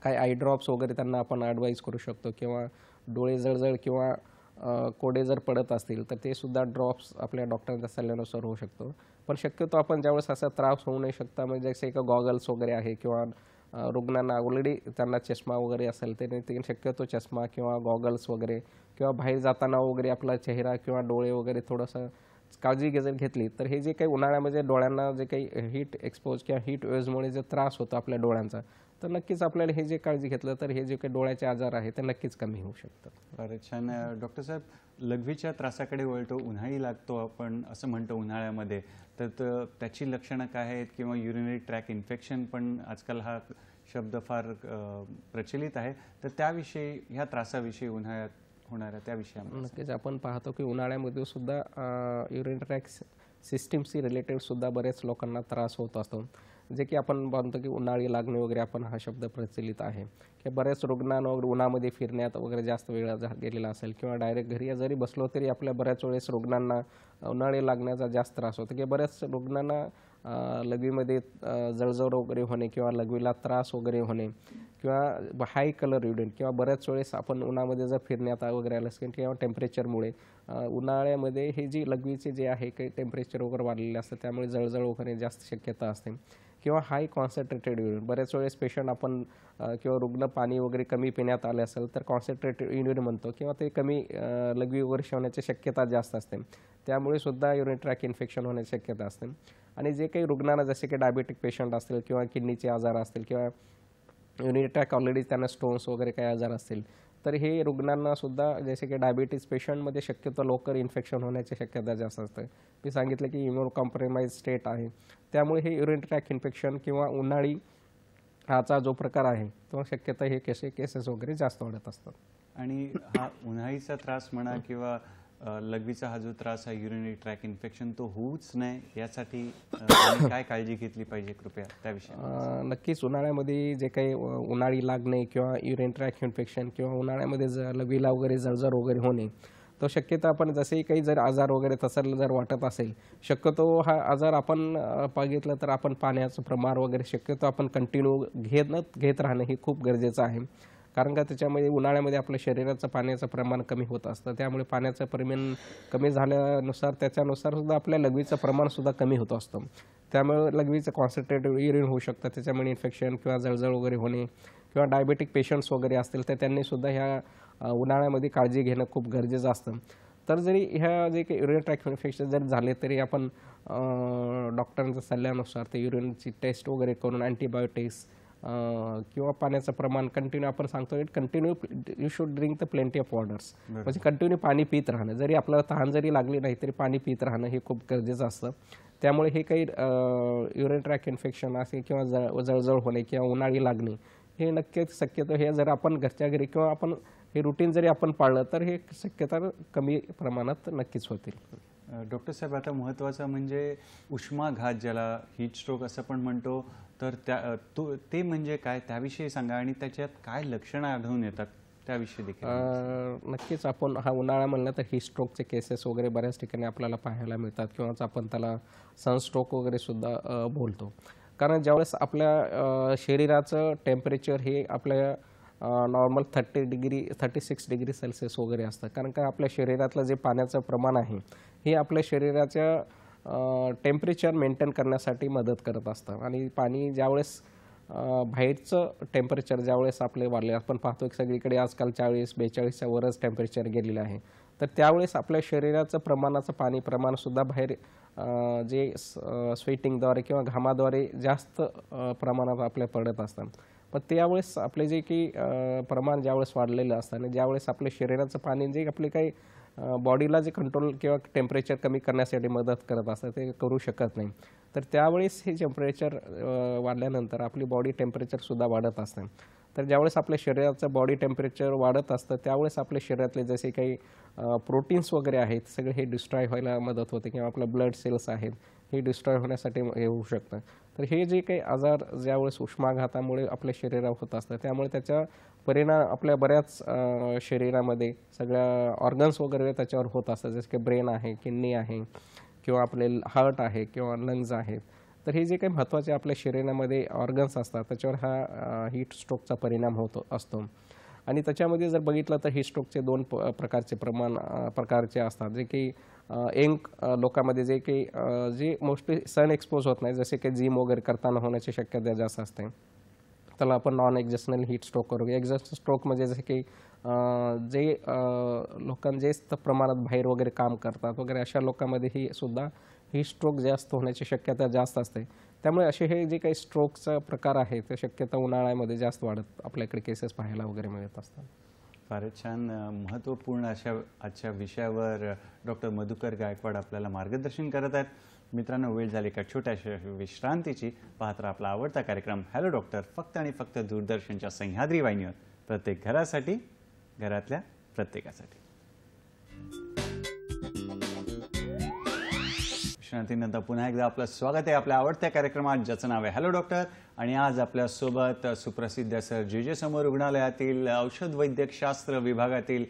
काही आय ड्रॉप्स वगैरे त्यांना आपण ॲडवाईज करू शकतो. किंवा डोळे जळजळ किंवा कोडे जर पडत असतील तर ते सुद्धा ड्रॉप्स आपल्या डॉक्टरांच्या सल्ल्यानुसार होऊ शकतो. पण शक्यतो आपण ज्यावेळेस असा त्रास होऊ नाही शकता, म्हणजे जसे का गॉगल्स वगैरे आहे किंवा रुग्णांना ऑलरेडी त्यांना चष्मा वगैरे असेल तर ते शक्यतो चष्मा किंवा गॉगल्स वगैरे किंवा बाहेर जाताना वगैरे आपला चेहरा किंवा डोळे वगैरे थोडंसं काळजी जर घेतली तर हे जे काही उन्हाळ्यामध्ये डोळ्यांना जे काही हीट एक्सपोज किंवा हीट वेव्हजमुळे जे त्रास होतो आपल्या डोळ्यांचा, तर नक्कीच आपल्याला हे जे काळजी घेतलं तर हे जे काही डोळ्याचे आजार आहे ते नक्कीच कमी होऊ शकतात. फारच छान. डॉक्टर साहेब, लघवीच्या त्रासाकडे वळतो. उन्हाळी लागतो आपण असं म्हणतो उन्हाळ्यामध्ये, तर त्याची लक्षणं काय आहेत? किंवा युरिनरी ट्रॅक इन्फेक्शन पण आजकाल हा शब्द फार प्रचलित आहे, तर त्याविषयी, ह्या त्रासाविषयी उन्हाळ्यात होणाऱ्या त्याविषयी नक्कीच आपण पाहतो की उन्हाळ्यामध्ये सुद्धा युरिनरी ट्रॅक सिस्टीमशी रिलेटेड सुद्धा बरेच लोकांना त्रास होत असतो. जे की आपण म्हणतो की उन्हाळी लागणे वगैरे आपण हा शब्द प्रचलित आहे की बऱ्याच रुग्णांना वगैरे उन्हामध्ये फिरण्यात वगैरे जास्त वेळ गेलेला असेल किंवा डायरेक्ट घरी जरी बसलो तरी आपल्या बऱ्याच वेळेस रुग्णांना उन्हाळी लागण्याचा जास्त त्रास होतो. की बऱ्याच रुग्णांना लघवीमध्ये जळजळ वगैरे होणे किंवा लघवीला त्रास वगैरे होणे किंवा हाय कलर युरिन किंवा बऱ्याच वेळेस आपण उन्हामध्ये जर फिरण्यात वगैरे आलं असेल किंवा टेम्परेचरमुळे उन्हाळ्यामध्ये हे जी लघवीचे जे आहे काही टेम्परेचर वगैरे वाढलेलं असतं त्यामुळे जळजळ वगैरे जास्त शक्यता असते. किंवा हाय कॉन्सन्ट्रेटेड युरिन, बऱ्याच वेळेस पेशंट आपण किंवा रुग्ण पाणी वगैरे कमी पिण्यात आले असेल तर कॉन्सन्ट्रेटेड युरिन म्हणतो किंवा ते कमी लघवी वगैरे होण्याची शक्यता जास्त असते. त्यामुळे सुद्धा युरिन ट्रॅक इन्फेक्शन होण्याची शक्यता असते. आणि जे काही रुग्णांना जसे की डायबेटिक पेशंट असतील किंवा किडनीचे आजार असतील किंवा युरिन ट्रॅक ऑलरेडी त्यांना स्टोन्स वगैरे काही आजार असतील तर हे रुग्णांना सुद्धा जसे की डायबिटीज पेशंटमध्ये शक्यतो लवकर इन्फेक्शन होण्याची शक्यता जास्त असते. मी सांगितलं की इम्युनो कॉम्प्रोमाइज स्टेट आहे, त्यामुळे हे युरिन ट्रॅक इन्फेक्शन किंवा उन्हाळी हाचा जो प्रकार आहे तो शक्यता हे केसेस वगैरे जास्त वाढत असतात. आणि हा उन्हाळीचा त्रास म्हणा किंवा लघवीचा हा जो त्रास आहे युरिनरी ट्रॅक इन्फेक्शन तो होऊच नाही यासाठी आम्ही काय काळजी घेतली पाहिजे कृपया त्याविषयी? नक्कीच उन्हाळ्यामध्ये जे काही उन्हाळी लागणे किंवा युरिन ट्रॅक इन्फेक्शन किंवा उन्हाळ्यामध्ये लघवीला वगैरे जळजळ वगैरे होणे, तो शक्यतो आपण जसे काही जर आजार वगैरे तसं जर वाटत असेल, शक्यतो हा आजार आपण बघितलं तर आपण पाण्याचं प्रमाण वगैरे शक्यतो आपण कंटिन्यू घेत राहणं हे खूप गरजेचं आहे. कारण का त्याच्यामध्ये उन्हाळ्यामध्ये आपल्या शरीराचं पाण्याचं प्रमाण कमी होत असतं, त्यामुळे पाण्याचं प्रमाण कमी झाल्यानुसार त्याच्यानुसार सुद्धा आपल्या लघवीचं प्रमाणसुद्धा कमी होत असतं. त्यामुळे लघवीचं कॉन्सन्ट्रेटेड युरिन होऊ शकतं, त्याच्यामुळे इन्फेक्शन किंवा जळजळ वगैरे होणे किंवा डायबेटिक पेशंट्स वगैरे असतील तर त्यांनीसुद्धा ह्या उन्हाळ्यामध्ये काळजी घेणं खूप गरजेचं असतं. तर जरी ह्या जे काही युरिन ट्रॅक इन्फेक्शन जरी झाले तरी आपण डॉक्टरांच्या सल्ल्यानुसार ते युरिनची टेस्ट वगैरे करून अँटीबायोटिक्स किंवा पाण्याचं प्रमाण कंटिन्यू आपण सांगतो continue you should drink the plenty of waters, म्हणजे कंटिन्यू पाणी पित राहणं. जरी आपल्याला तहान जरी लागली नाही तरी पाणी पित राहणं हे खूप गरजेचं असतं. त्यामुळे हे काही युरिन ट्रॅक इन्फेक्शन असेल किंवा जळजळ होणे किंवा उन्हाळी लागणे हे नक्कीच शक्यतो हे जर आपण घरच्या घरी किंवा आपण हे रुटीन जरी आपण पाळलं तर हे शक्यता कमी प्रमाणात नक्कीच होतील. डॉक्टर साहेब, आता महत्त्वाचं म्हणजे उष्माघात ज्याला हीट स्ट्रोक असं पण म्हणतो, तर ते म्हणजे काय त्याविषयी सांगा आणि त्याच्यात काय लक्षणं आढळून येतात त्याविषयी देखील. नक्कीच आपण हा उन्हाळा म्हणलं तर हीट स्ट्रोकचे केसेस वगैरे बऱ्याच ठिकाणी आपल्याला पाहायला मिळतात किंवा आपण त्याला सनस्ट्रोक वगैरे सुद्धा बोलतो. कारण ज्यावेळेस आपल्या शरीराचं टेम्परेचर हे आपल्या नॉर्मल 36 डिग्री सेल्सिअस वगैरे असतं. कारण का आपल्या शरीरातलं जे पाण्याचं प्रमाण आहे हे आपल्या शरीराच्या टेम्परेचर मेंटेन करण्यासाठी मदत करत असतं. आणि पाणी ज्यावेळेस बाहेरचं टेम्परेचर ज्यावेळेस आपले वाढले, आपण पाहतो की सगळीकडे आजकाल 40-42च्या वरच टेम्परेचर गेलेलं आहे, तर त्यावेळेस आपल्या शरीराचं प्रमाणाचं पाणी प्रमाणसुद्धा बाहेर जे स्वेटिंगद्वारे किंवा घामाद्वारे जास्त प्रमाणात आपल्या पडत असतं. पण त्यावेळेस आपले जे की प्रमाण ज्यावेळेस वाढलेलं असतं आणि ज्यावेळेस आपल्या शरीराचं पाणी जे आपले काही बॉडीला जे कंट्रोल किंवा टेम्परेचर कमी करण्यासाठी मदत करत असतं ते करू शकत नाही, तर त्यावेळेस हे टेम्परेचर वाढल्यानंतर आपली बॉडी टेम्परेचरसुद्धा वाढत असतं. तर ज्यावेळेस आपल्या शरीराचं बॉडी टेम्परेचर वाढत असतं त्यावेळेस आपल्या शरीरातले जसे काही प्रोटीन्स वगैरे आहेत सगळे हे डिस्ट्रॉय व्हायला मदत होते किंवा आपल्या ब्लड सेल्स आहेत हे डिस्ट्रॉय होण्यासाठी हे होऊ शकतं. तर हे जे काही आजार ज्यावेळेस उष्माघातामुळे आपल्या शरीरावर होत असतं त्यामुळे त्याचा परिणाम आपल्या बऱ्याच शरीरामध्ये सगळ्या ऑर्गन्स वगैरे त्याच्यावर होत असतात, जसं की ब्रेन आहे, किडनी आहे किंवा आपले हार्ट आहे किंवा लंग्स आहेत. तर हे जे काही महत्त्वाचे आपल्या शरीरामध्ये ऑर्गन्स असतात त्याच्यावर हा हीट स्ट्रोकचा परिणाम होतो असतो. आणि त्याच्यामध्ये जर बघितलं तर हीट स्ट्रोकचे 2 प्रकारचे असतात, जे की यंग लोकांमध्ये जे की जे मोस्टली सन एक्सपोज होत नाही, जसे की जिम वगैरे करताना होण्याची शक्यता जास्त असते, त्याला आपण नॉन एक्झस्टनल हीट स्ट्रोक करू. एक्झस्ट स्ट्रोक म्हणजे जसे की जे लोकांचे प्रमाणात बाहेर वगैरे काम करतात वगैरे अशा लोकांमध्ये ही सुद्धा हीट स्ट्रोक जास्त होण्याची शक्यता जास्त असते. त्यामुळे असे हे जे काही स्ट्रोकचा प्रकार आहे ते शक्यता उन्हाळ्यामध्ये जास्त वाढत आपल्याकडे केसेस पाहायला वगैरे मिळत असतात. फारच छान महत्त्वपूर्ण अशा आजच्या विषयावर डॉक्टर मधुकर गायकवाड आपल्याला मार्गदर्शन करत आहेत. मित्रांनो, वेळ झाली का छोट्याशा विश्रांतीची. पाहत राहा आपला आवडता कार्यक्रम हॅलो डॉक्टर, फक्त आणि फक्त दूरदर्शनच्या सह्याद्री वाहिनीवर, प्रत्येक घरासाठी, घरातल्या प्रत्येकासाठी. विश्रांतीनंतर पुन्हा एकदा आपलं स्वागत आहे आपल्या आवडत्या कार्यक्रमात ज्याचं नाव आहे हॅलो डॉक्टर. आणि आज आपल्यासोबत सुप्रसिद्ध सर जे समोर रुग्णालयातील औषध वैद्यकशास्त्र विभागातील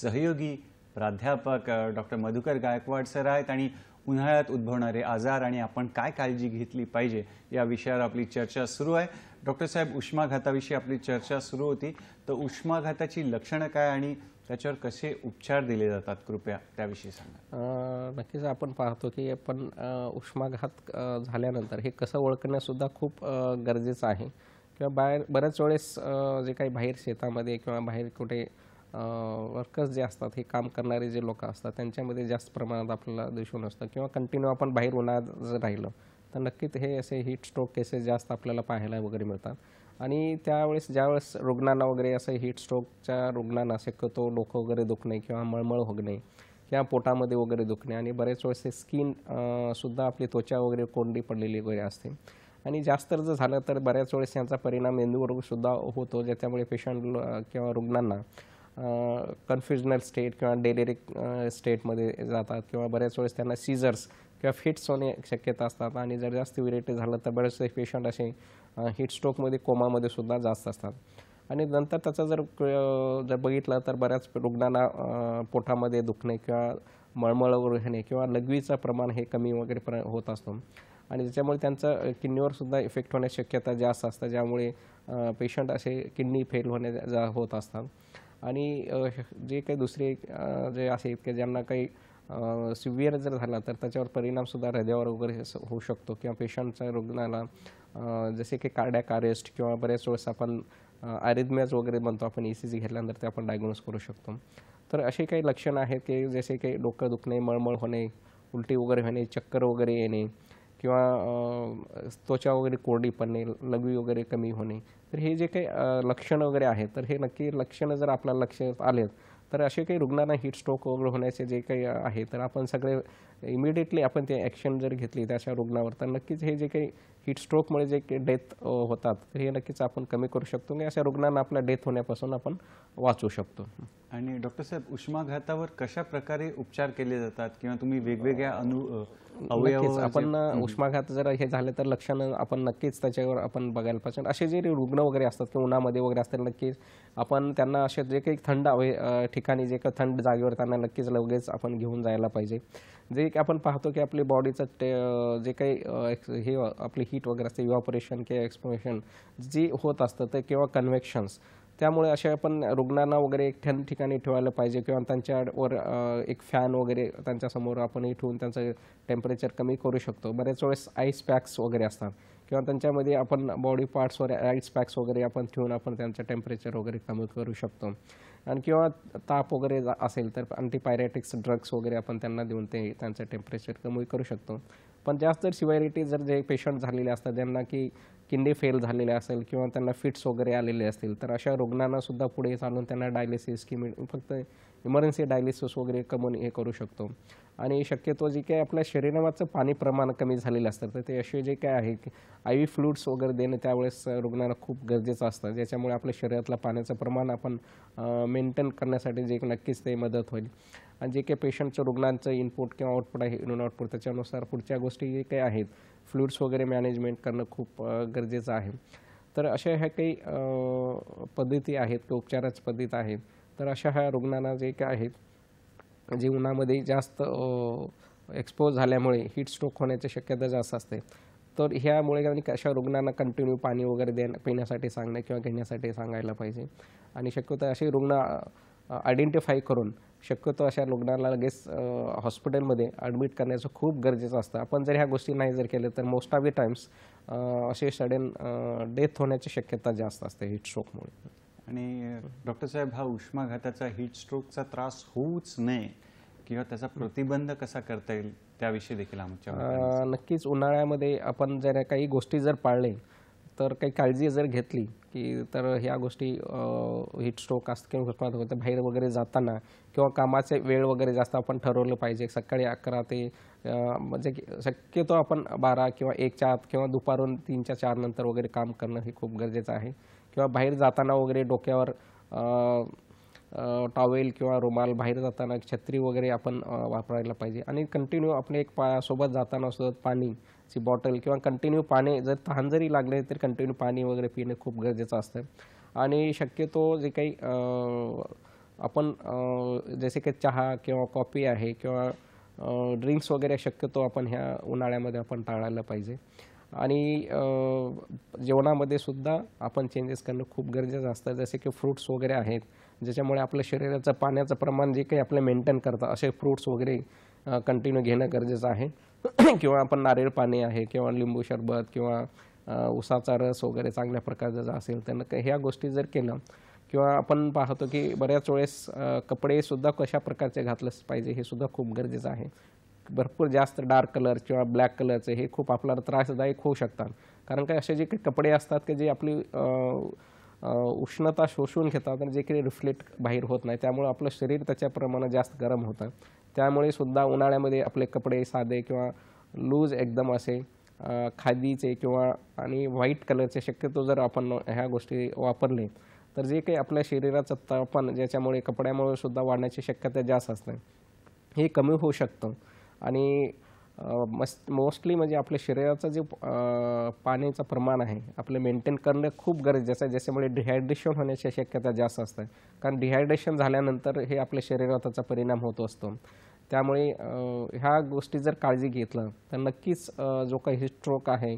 सहयोगी प्राध्यापक डॉक्टर मधुकर गायकवाड सर आहेत. आणि उन्हाळ्यात उद्भवणारे आजार आणि आपण काय काळजी घेतली पाहिजे या विषयावर आपली चर्चा सुरू आहे. डॉक्टर साहेब, उष्माघाताविषयी आपली चर्चा सुरू होती, तर उष्माघाताची लक्षणं काय आणि त्याच्यावर कसे उपचार दिले जातात कृपया त्याविषयी सांगा. नक्कीच आपण पाहतो की आपण उष्माघात झाल्यानंतर हे कसं ओळखणंसुद्धा खूप गरजेचं आहे. किंवा बऱ्याच वेळेस जे काही बाहेर शेतामध्ये किंवा बाहेर कुठे वर्कर्स जे असतात, हे काम करणारे जे लोक असतात त्यांच्यामध्ये जास्त प्रमाणात आपल्याला दिसून असतं किंवा कंटिन्यू आपण बाहेर उन्हाळ्यात जर राहिलं तर नक्कीच हे असे हीट स्ट्रोक केसेस जास्त आपल्याला पाहायला वगैरे मिळतात. आणि त्यावेळेस ज्यावेळेस रुग्णांना वगैरे असं हीट स्ट्रोकच्या रुग्णांना शक्यतो डोकं वगैरे दुखणे किंवा मळमळ होणे किंवा पोटामध्ये वगैरे दुखणे आणि बरेच वेळेस ते स्किन सुद्धा आपली त्वचा वगैरे कोंडी पडलेली वगैरे असते. आणि जास्त जर झालं तर बऱ्याच वेळेस यांचा परिणाम मेंदूवर सुद्धा होतो, ज्याच्यामुळे पेशंट किंवा रुग्णांना कन्फ्युजनल स्टेट किंवा डेलिरिक स्टेटमध्ये जातात किंवा बऱ्याच वेळेस त्यांना सीझर्स किंवा फिट्स होणे शक्यता असतात आणि जर जास्त इरिटेट झालं तर बरेचसे पेशंट असे हीट स्ट्रोकमध्ये कोमामध्ये सुद्धा जास्त असतात. आणि नंतर त्याचा जर बघितलं तर बऱ्याच रुग्णांना पोटामध्ये दुखणे किंवा मळमळ वगैरे होणे किंवा लघवीचं प्रमाण हे कमी वगैरे होत असतो आणि त्याच्यामुळे त्यांचं किडनीवर सुद्धा इफेक्ट होण्याची शक्यता जास्त असतात, ज्यामुळे पेशंट असे किडनी फेल होणे होत असतात. आणि जे काही दुसरे जे असे की ज्यांना काही सिव्हिअर जर झाला तर त्याच्यावर परिणामसुद्धा हृदयावर वगैरे होऊ शकतो किंवा पेशंटच्या रुग्णाला जसे की कार्डियाक अरेस्ट किंवा बऱ्याच वेळेस आपण अरिथमियाज वगैरे म्हणतो आपण ECG घेतल्यानंतर ते आपण डायग्नोज करू शकतो. तर असे काही लक्षणं आहेत की जसे की डोकं दुखणे, मळमळ होणे, उलटी वगैरे होणे, चक्कर वगैरे येणे किंवा त्वचा वगैरे कोरडी पडणे, लघवी वगैरे कमी होणे. तर हे जे काही लक्षणं वगैरे आहेत तर हे नक्की लक्षणं जर आपल्याला लक्षात आलेत तर असे काही रुग्णांना हीट स्ट्रोक वगैरे होण्याचे जे काही आहे तर आपण सगळे इमिडिएटली आपण ते ॲक्शन जर घेतली त्याच्या रुग्णावर तर नक्कीच हे जे काही हीट स्ट्रोकमुळे जे काही डेथ होतात तर हे नक्कीच आपण कमी करू शकतो आणि अशा रुग्णांना आपल्या डेथ होण्यापासून आपण वाचवू शकतो. आणि डॉक्टर साहेब, उष्माघातावर कशा प्रकारे उपचार केले जातात किंवा तुम्ही वेगवेगळ्या नक्कीच आपण उष्माघात जर हे झाले तर लक्षणं आपण नक्कीच त्याच्यावर आपण बघायला पाहिजे. असे जे रुग्ण वगैरे असतात किंवा उन्हामध्ये वगैरे असतात नक्कीच आपण त्यांना असे जे काही थंड ठिकाणी जे काही थंड जागेवर त्यांना नक्कीच लगेच आपण घेऊन जायला पाहिजे. जे की आपण पाहतो की आपली बॉडीचं जे काही हे आपली हीट वगैरे असते इव्हॅपोरेशन किंवा एक्सपोशन जी होत असतं ते किंवा कन्व्हेक्शन्स, त्यामुळे अशा आपण रुग्णांना वगैरे एक थंड ठिकाणी ठेवायला पाहिजे किंवा त्यांच्यावर एक फॅन वगैरे त्यांच्यासमोर आपण ठेवून त्यांचं टेम्परेचर कमी करू शकतो. बऱ्याच वेळेस आईस पॅक्स वगैरे असतात किंवा त्यांच्यामध्ये आपण बॉडी पार्ट्सवर आईस पॅक्स वगैरे आपण ठेवून आपण त्यांचं टेम्परेचर वगैरे कमी करू शकतो. आणि किंवा ताप वगैरे असेल तर अँटीपायरेटिक्स ड्रग्स वगैरे आपण त्यांना देऊन ते त्यांचं टेम्परेचर कमी करू शकतो. पण जास्त जर सिव्हिरिटी जर जे पेशंट झालेले असतात ज्यांना की किडनी फेल झालेले असेल किंवा त्यांना फिट्स वगैरे आलेले असतील तर अशा रुग्णांना सुद्धा पुढे चालून त्यांना डायलिसिस किंवा फक्त इमर्जन्सी डायलिसिस वगैरे करून हे करू शकतो. आणि शक्यतो जे काही आपल्या शरीराचं पाणी प्रमाण कमी झालेलं असतं तर ते असे जे काय आहे की IV फ्लुइड्स वगैरे देणं त्यावेळेस रुग्णांना खूप गरजेचं असतं, ज्याच्यामुळे आपल्या शरीरातलं पाण्याचं प्रमाण आपण मेंटेन करण्यासाठी जे नक्कीच ते मदत होईल. आणि जे काही पेशंटचं रुग्णांचं इनपुट किंवा आउटपुट आहे इनपुट आउटपुट त्याच्यानुसार पुढच्या गोष्टी जे काही आहेत फ्लुइड्स वगैरे मॅनेजमेंट करणं खूप गरजेचं आहे. तर अशा ह्या काही पद्धती आहेत किंवा उपचाराच्या पद्धती आहेत. तर अशा ह्या रुग्णांना जे काय आहेत जे उन्हामध्ये जास्त एक्सपोज झाल्यामुळे हीट स्ट्रोक होण्याची शक्यता जास्त असते तर ह्यामुळे अशा रुग्णांना कंटिन्यू पाणी वगैरे पिण्यासाठी सांगणं किंवा घेण्यासाठी सांगायला पाहिजे. आणि शक्यतो असे रुग्ण आयडेंटिफाय करून शक्यतो अशा रुग्णाला लगेच हॉस्पिटलमध्ये ॲडमिट करण्याचं खूप गरजेचं असतं. आपण जर ह्या गोष्टी नाही जर केल्या तर मोस्ट ऑफ द टाइम्स असे सडन डेथ होण्याची शक्यता जास्त असते हीट स्ट्रोकमुळे. आणि डॉक्टर साहेब, हा उष्माघाताचा हीट स्ट्रोकचा त्रास होऊच नये किंवा त्याचा प्रतिबंध कसा करता येईल त्याविषयी देखील आमच्या नक्कीच उन्हाळ्यामध्ये आपण जर काही गोष्टी जर पाळले तर काही काळजी जर घेतली की तर ह्या गोष्टी हीट स्ट्रोक असतं किंवा उष्माघात होतं बाहेर वगैरे जाताना किंवा कामाचे वेळ वगैरे जास्त आपण ठरवलं पाहिजे. सकाळी 11 ते म्हणजे शक्यतो आपण 12 किंवा 1च्या आत किंवा दुपारून 3च्या 4 नंतर वगैरे काम करणं हे खूप गरजेचं आहे. किंवा बाहेर जाताना वगैरे डोक्यावर टॉवेल किंवा रुमाल, बाहेर जाताना छत्री वगैरे आपण वापरायला पाहिजे. आणि कंटिन्यू आपण एक सोबत जाताना सुद्धा पाणीची बॉटल किंवा कंटिन्यू पाणी जर तहान जरी लागले तर कंटिन्यू पाणी वगैरे पिणं खूप गरजेचं असतं. आणि शक्यतो जे काही आपण जसे की चहा किंवा कॉफी आहे किंवा ड्रिंक्स वगैरे शक्यतो आपण ह्या उन्हाळ्यामध्ये आपण टाळायला पाहिजे. आणि जेवणामध्ये सुद्धा आपण चेंजेस करणं खूप गरजेचं असतं, जसे की फ्रूट्स वगैरे आहेत ज्याच्यामुळे आपल्या शरीराचं पाण्याचं प्रमाण जे काही आपलं मेंटेन करतं असे फ्रूट्स वगैरे कंटिन्यू घेणं गरजेचं आहे. किंवा आपण नारळ पाणी आहे किंवा लिंबू सरबत किंवा उसाचा रस वगैरे चांगल्या प्रकारचा जर असेल तर ह्या गोष्टी जर केलं किंवा आपण पाहतो की बऱ्याच वेळेस कपडेसुद्धा कशा प्रकारचे घातलं पाहिजे हे सुद्धा खूप गरजेचं आहे. भरपूर जास्त डार्क कलर किंवा ब्लॅक कलरचे हे खूप आपल्याला त्रासदायक होऊ शकतात, कारण काय असे जे काही कपडे असतात की जे आपली उष्णता शोषून घेतात आणि जे काही रिफ्लेक्ट बाहेर होत नाही त्यामुळे आपलं शरीर त्याच्याप्रमाणे जास्त गरम होतं. त्यामुळे सुद्धा उन्हाळ्यामध्ये आपले कपडे साधे किंवा लूज एकदम असे खादीचे किंवा आणि व्हाईट कलरचे शक्यतो जर आपण ह्या गोष्टी वापरले तर जे काही आपल्या शरीराचं तापमान ज्याच्यामुळे कपड्यामुळे सुद्धा वाढण्याची शक्यता जास्त असते हे कमी होऊ शकतं. आणि मोस्टली म्हणजे आपल्या शरीराचं जे पाण्याचं प्रमाण आहे आपलं मेंटेन करणं खूप गरजेचं आहे, ज्याच्यामुळे डिहायड्रेशन होण्याची शक्यता जास्त असते. कारण डिहायड्रेशन झाल्यानंतर हे आपल्या शरीरावर त्याचा परिणाम होत असतो. त्यामुळे ह्या गोष्टी जर काळजी घेतलं तर नक्कीच जो काही स्ट्रोक आहे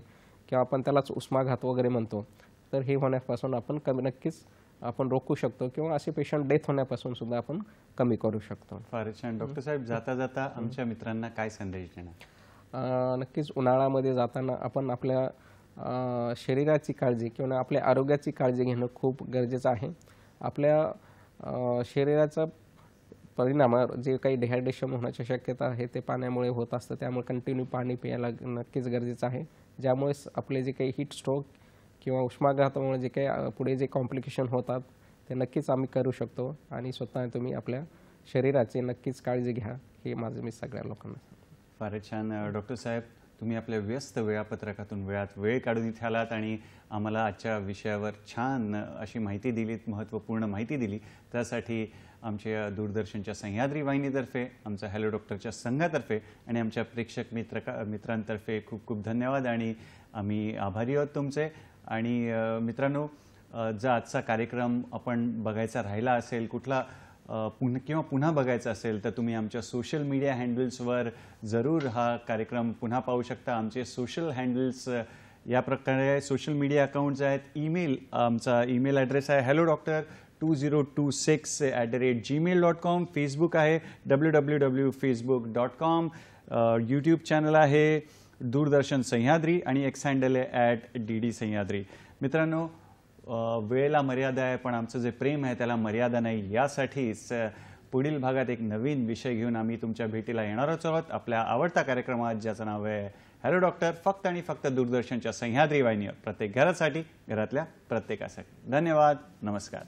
किंवा आपण त्यालाच उष्माघात वगैरे म्हणतो तर हे होण्यापासून आपण नक्कीच आपण रोखू शकतो किंवा असे पेशंट डेथ होण्यापासून सुद्धा आपण कमी करू शकतो. फारच छान. डॉक्टर साहेब, जाता जाता आमच्या मित्रांना काय संदेश देणार? नक्कीच उन्हाळ्यामध्ये जाताना आपण आपल्या शरीराची काळजी किंवा आपल्या आरोग्याची काळजी घेणं खूप गरजेचं आहे. आपल्या शरीराचा परिणाम जे काही डिहायड्रेशन होण्याची शक्यता आहे ते पाण्यामुळे होत असतं. त्यामुळे कंटिन्यू पाणी प्यायला नक्कीच गरजेचं आहे, ज्यामुळे आपले जे काही हीट स्ट्रोक किंवा उष्माघातामुळे जे काही पुढे जे कॉम्प्लिकेशन होतात ते नक्कीच आम्ही करू शकतो. आणि स्वतः तुम्ही आपल्या शरीराची नक्कीच काळजी घ्या, हे माझं मी सगळ्या लोकांना सांगतो. फारच छान. डॉक्टर साहेब, तुम्ही आपल्या व्यस्त वेळापत्रकातून वेळात वेळ काढून इथे आलात आणि आम्हाला आजच्या विषयावर छान अशी माहिती दिलीत, महत्त्वपूर्ण माहिती दिली. त्यासाठी आमच्या दूरदर्शनच्या सह्याद्री वाहिनीतर्फे, आमच्या हॅलो डॉक्टरच्या संघातर्फे आणि आमच्या प्रेक्षक मित्रांतर्फे खूप खूप धन्यवाद आणि आम्ही आभारी आहोत तुमचे. आणि मित्रांनो, जर आजचा कार्यक्रम आपण बघायचा राहिला असेल, कुठला पुन्हा बघायचा असेल तर तुम्ही आमच्या सोशल मीडिया हँडल्सवर जरूर हा कार्यक्रम पुन्हा पाहू शकता. आमचे सोशल हँडल्स या प्रकारे सोशल मीडिया अकाउंट्स आहेत. आमचा ईमेल ॲड्रेस आहे hello2026@gmail.com. फेसबुक आहे www.facebook.com. यूट्यूब चॅनल आहे दूरदर्शन सह्याद्री आणि एक्स हँडल आहे @DD सह्याद्री. मित्रांनो, वेळेला मर्यादा आहे, पण आमचं जे प्रेम आहे त्याला मर्यादा नाही. यासाठीच पुढील भागात एक नवीन विषय घेऊन आम्ही तुमच्या भेटीला येणारच आहोत आपल्या आवडत्या कार्यक्रमात, ज्याचं नाव आहे हॅलो डॉक्टर, फक्त आणि फक्त दूरदर्शनच्या सह्याद्री वाहिनीवर, प्रत्येक घरासाठी, घरातल्या प्रत्येकासाठी. धन्यवाद. नमस्कार.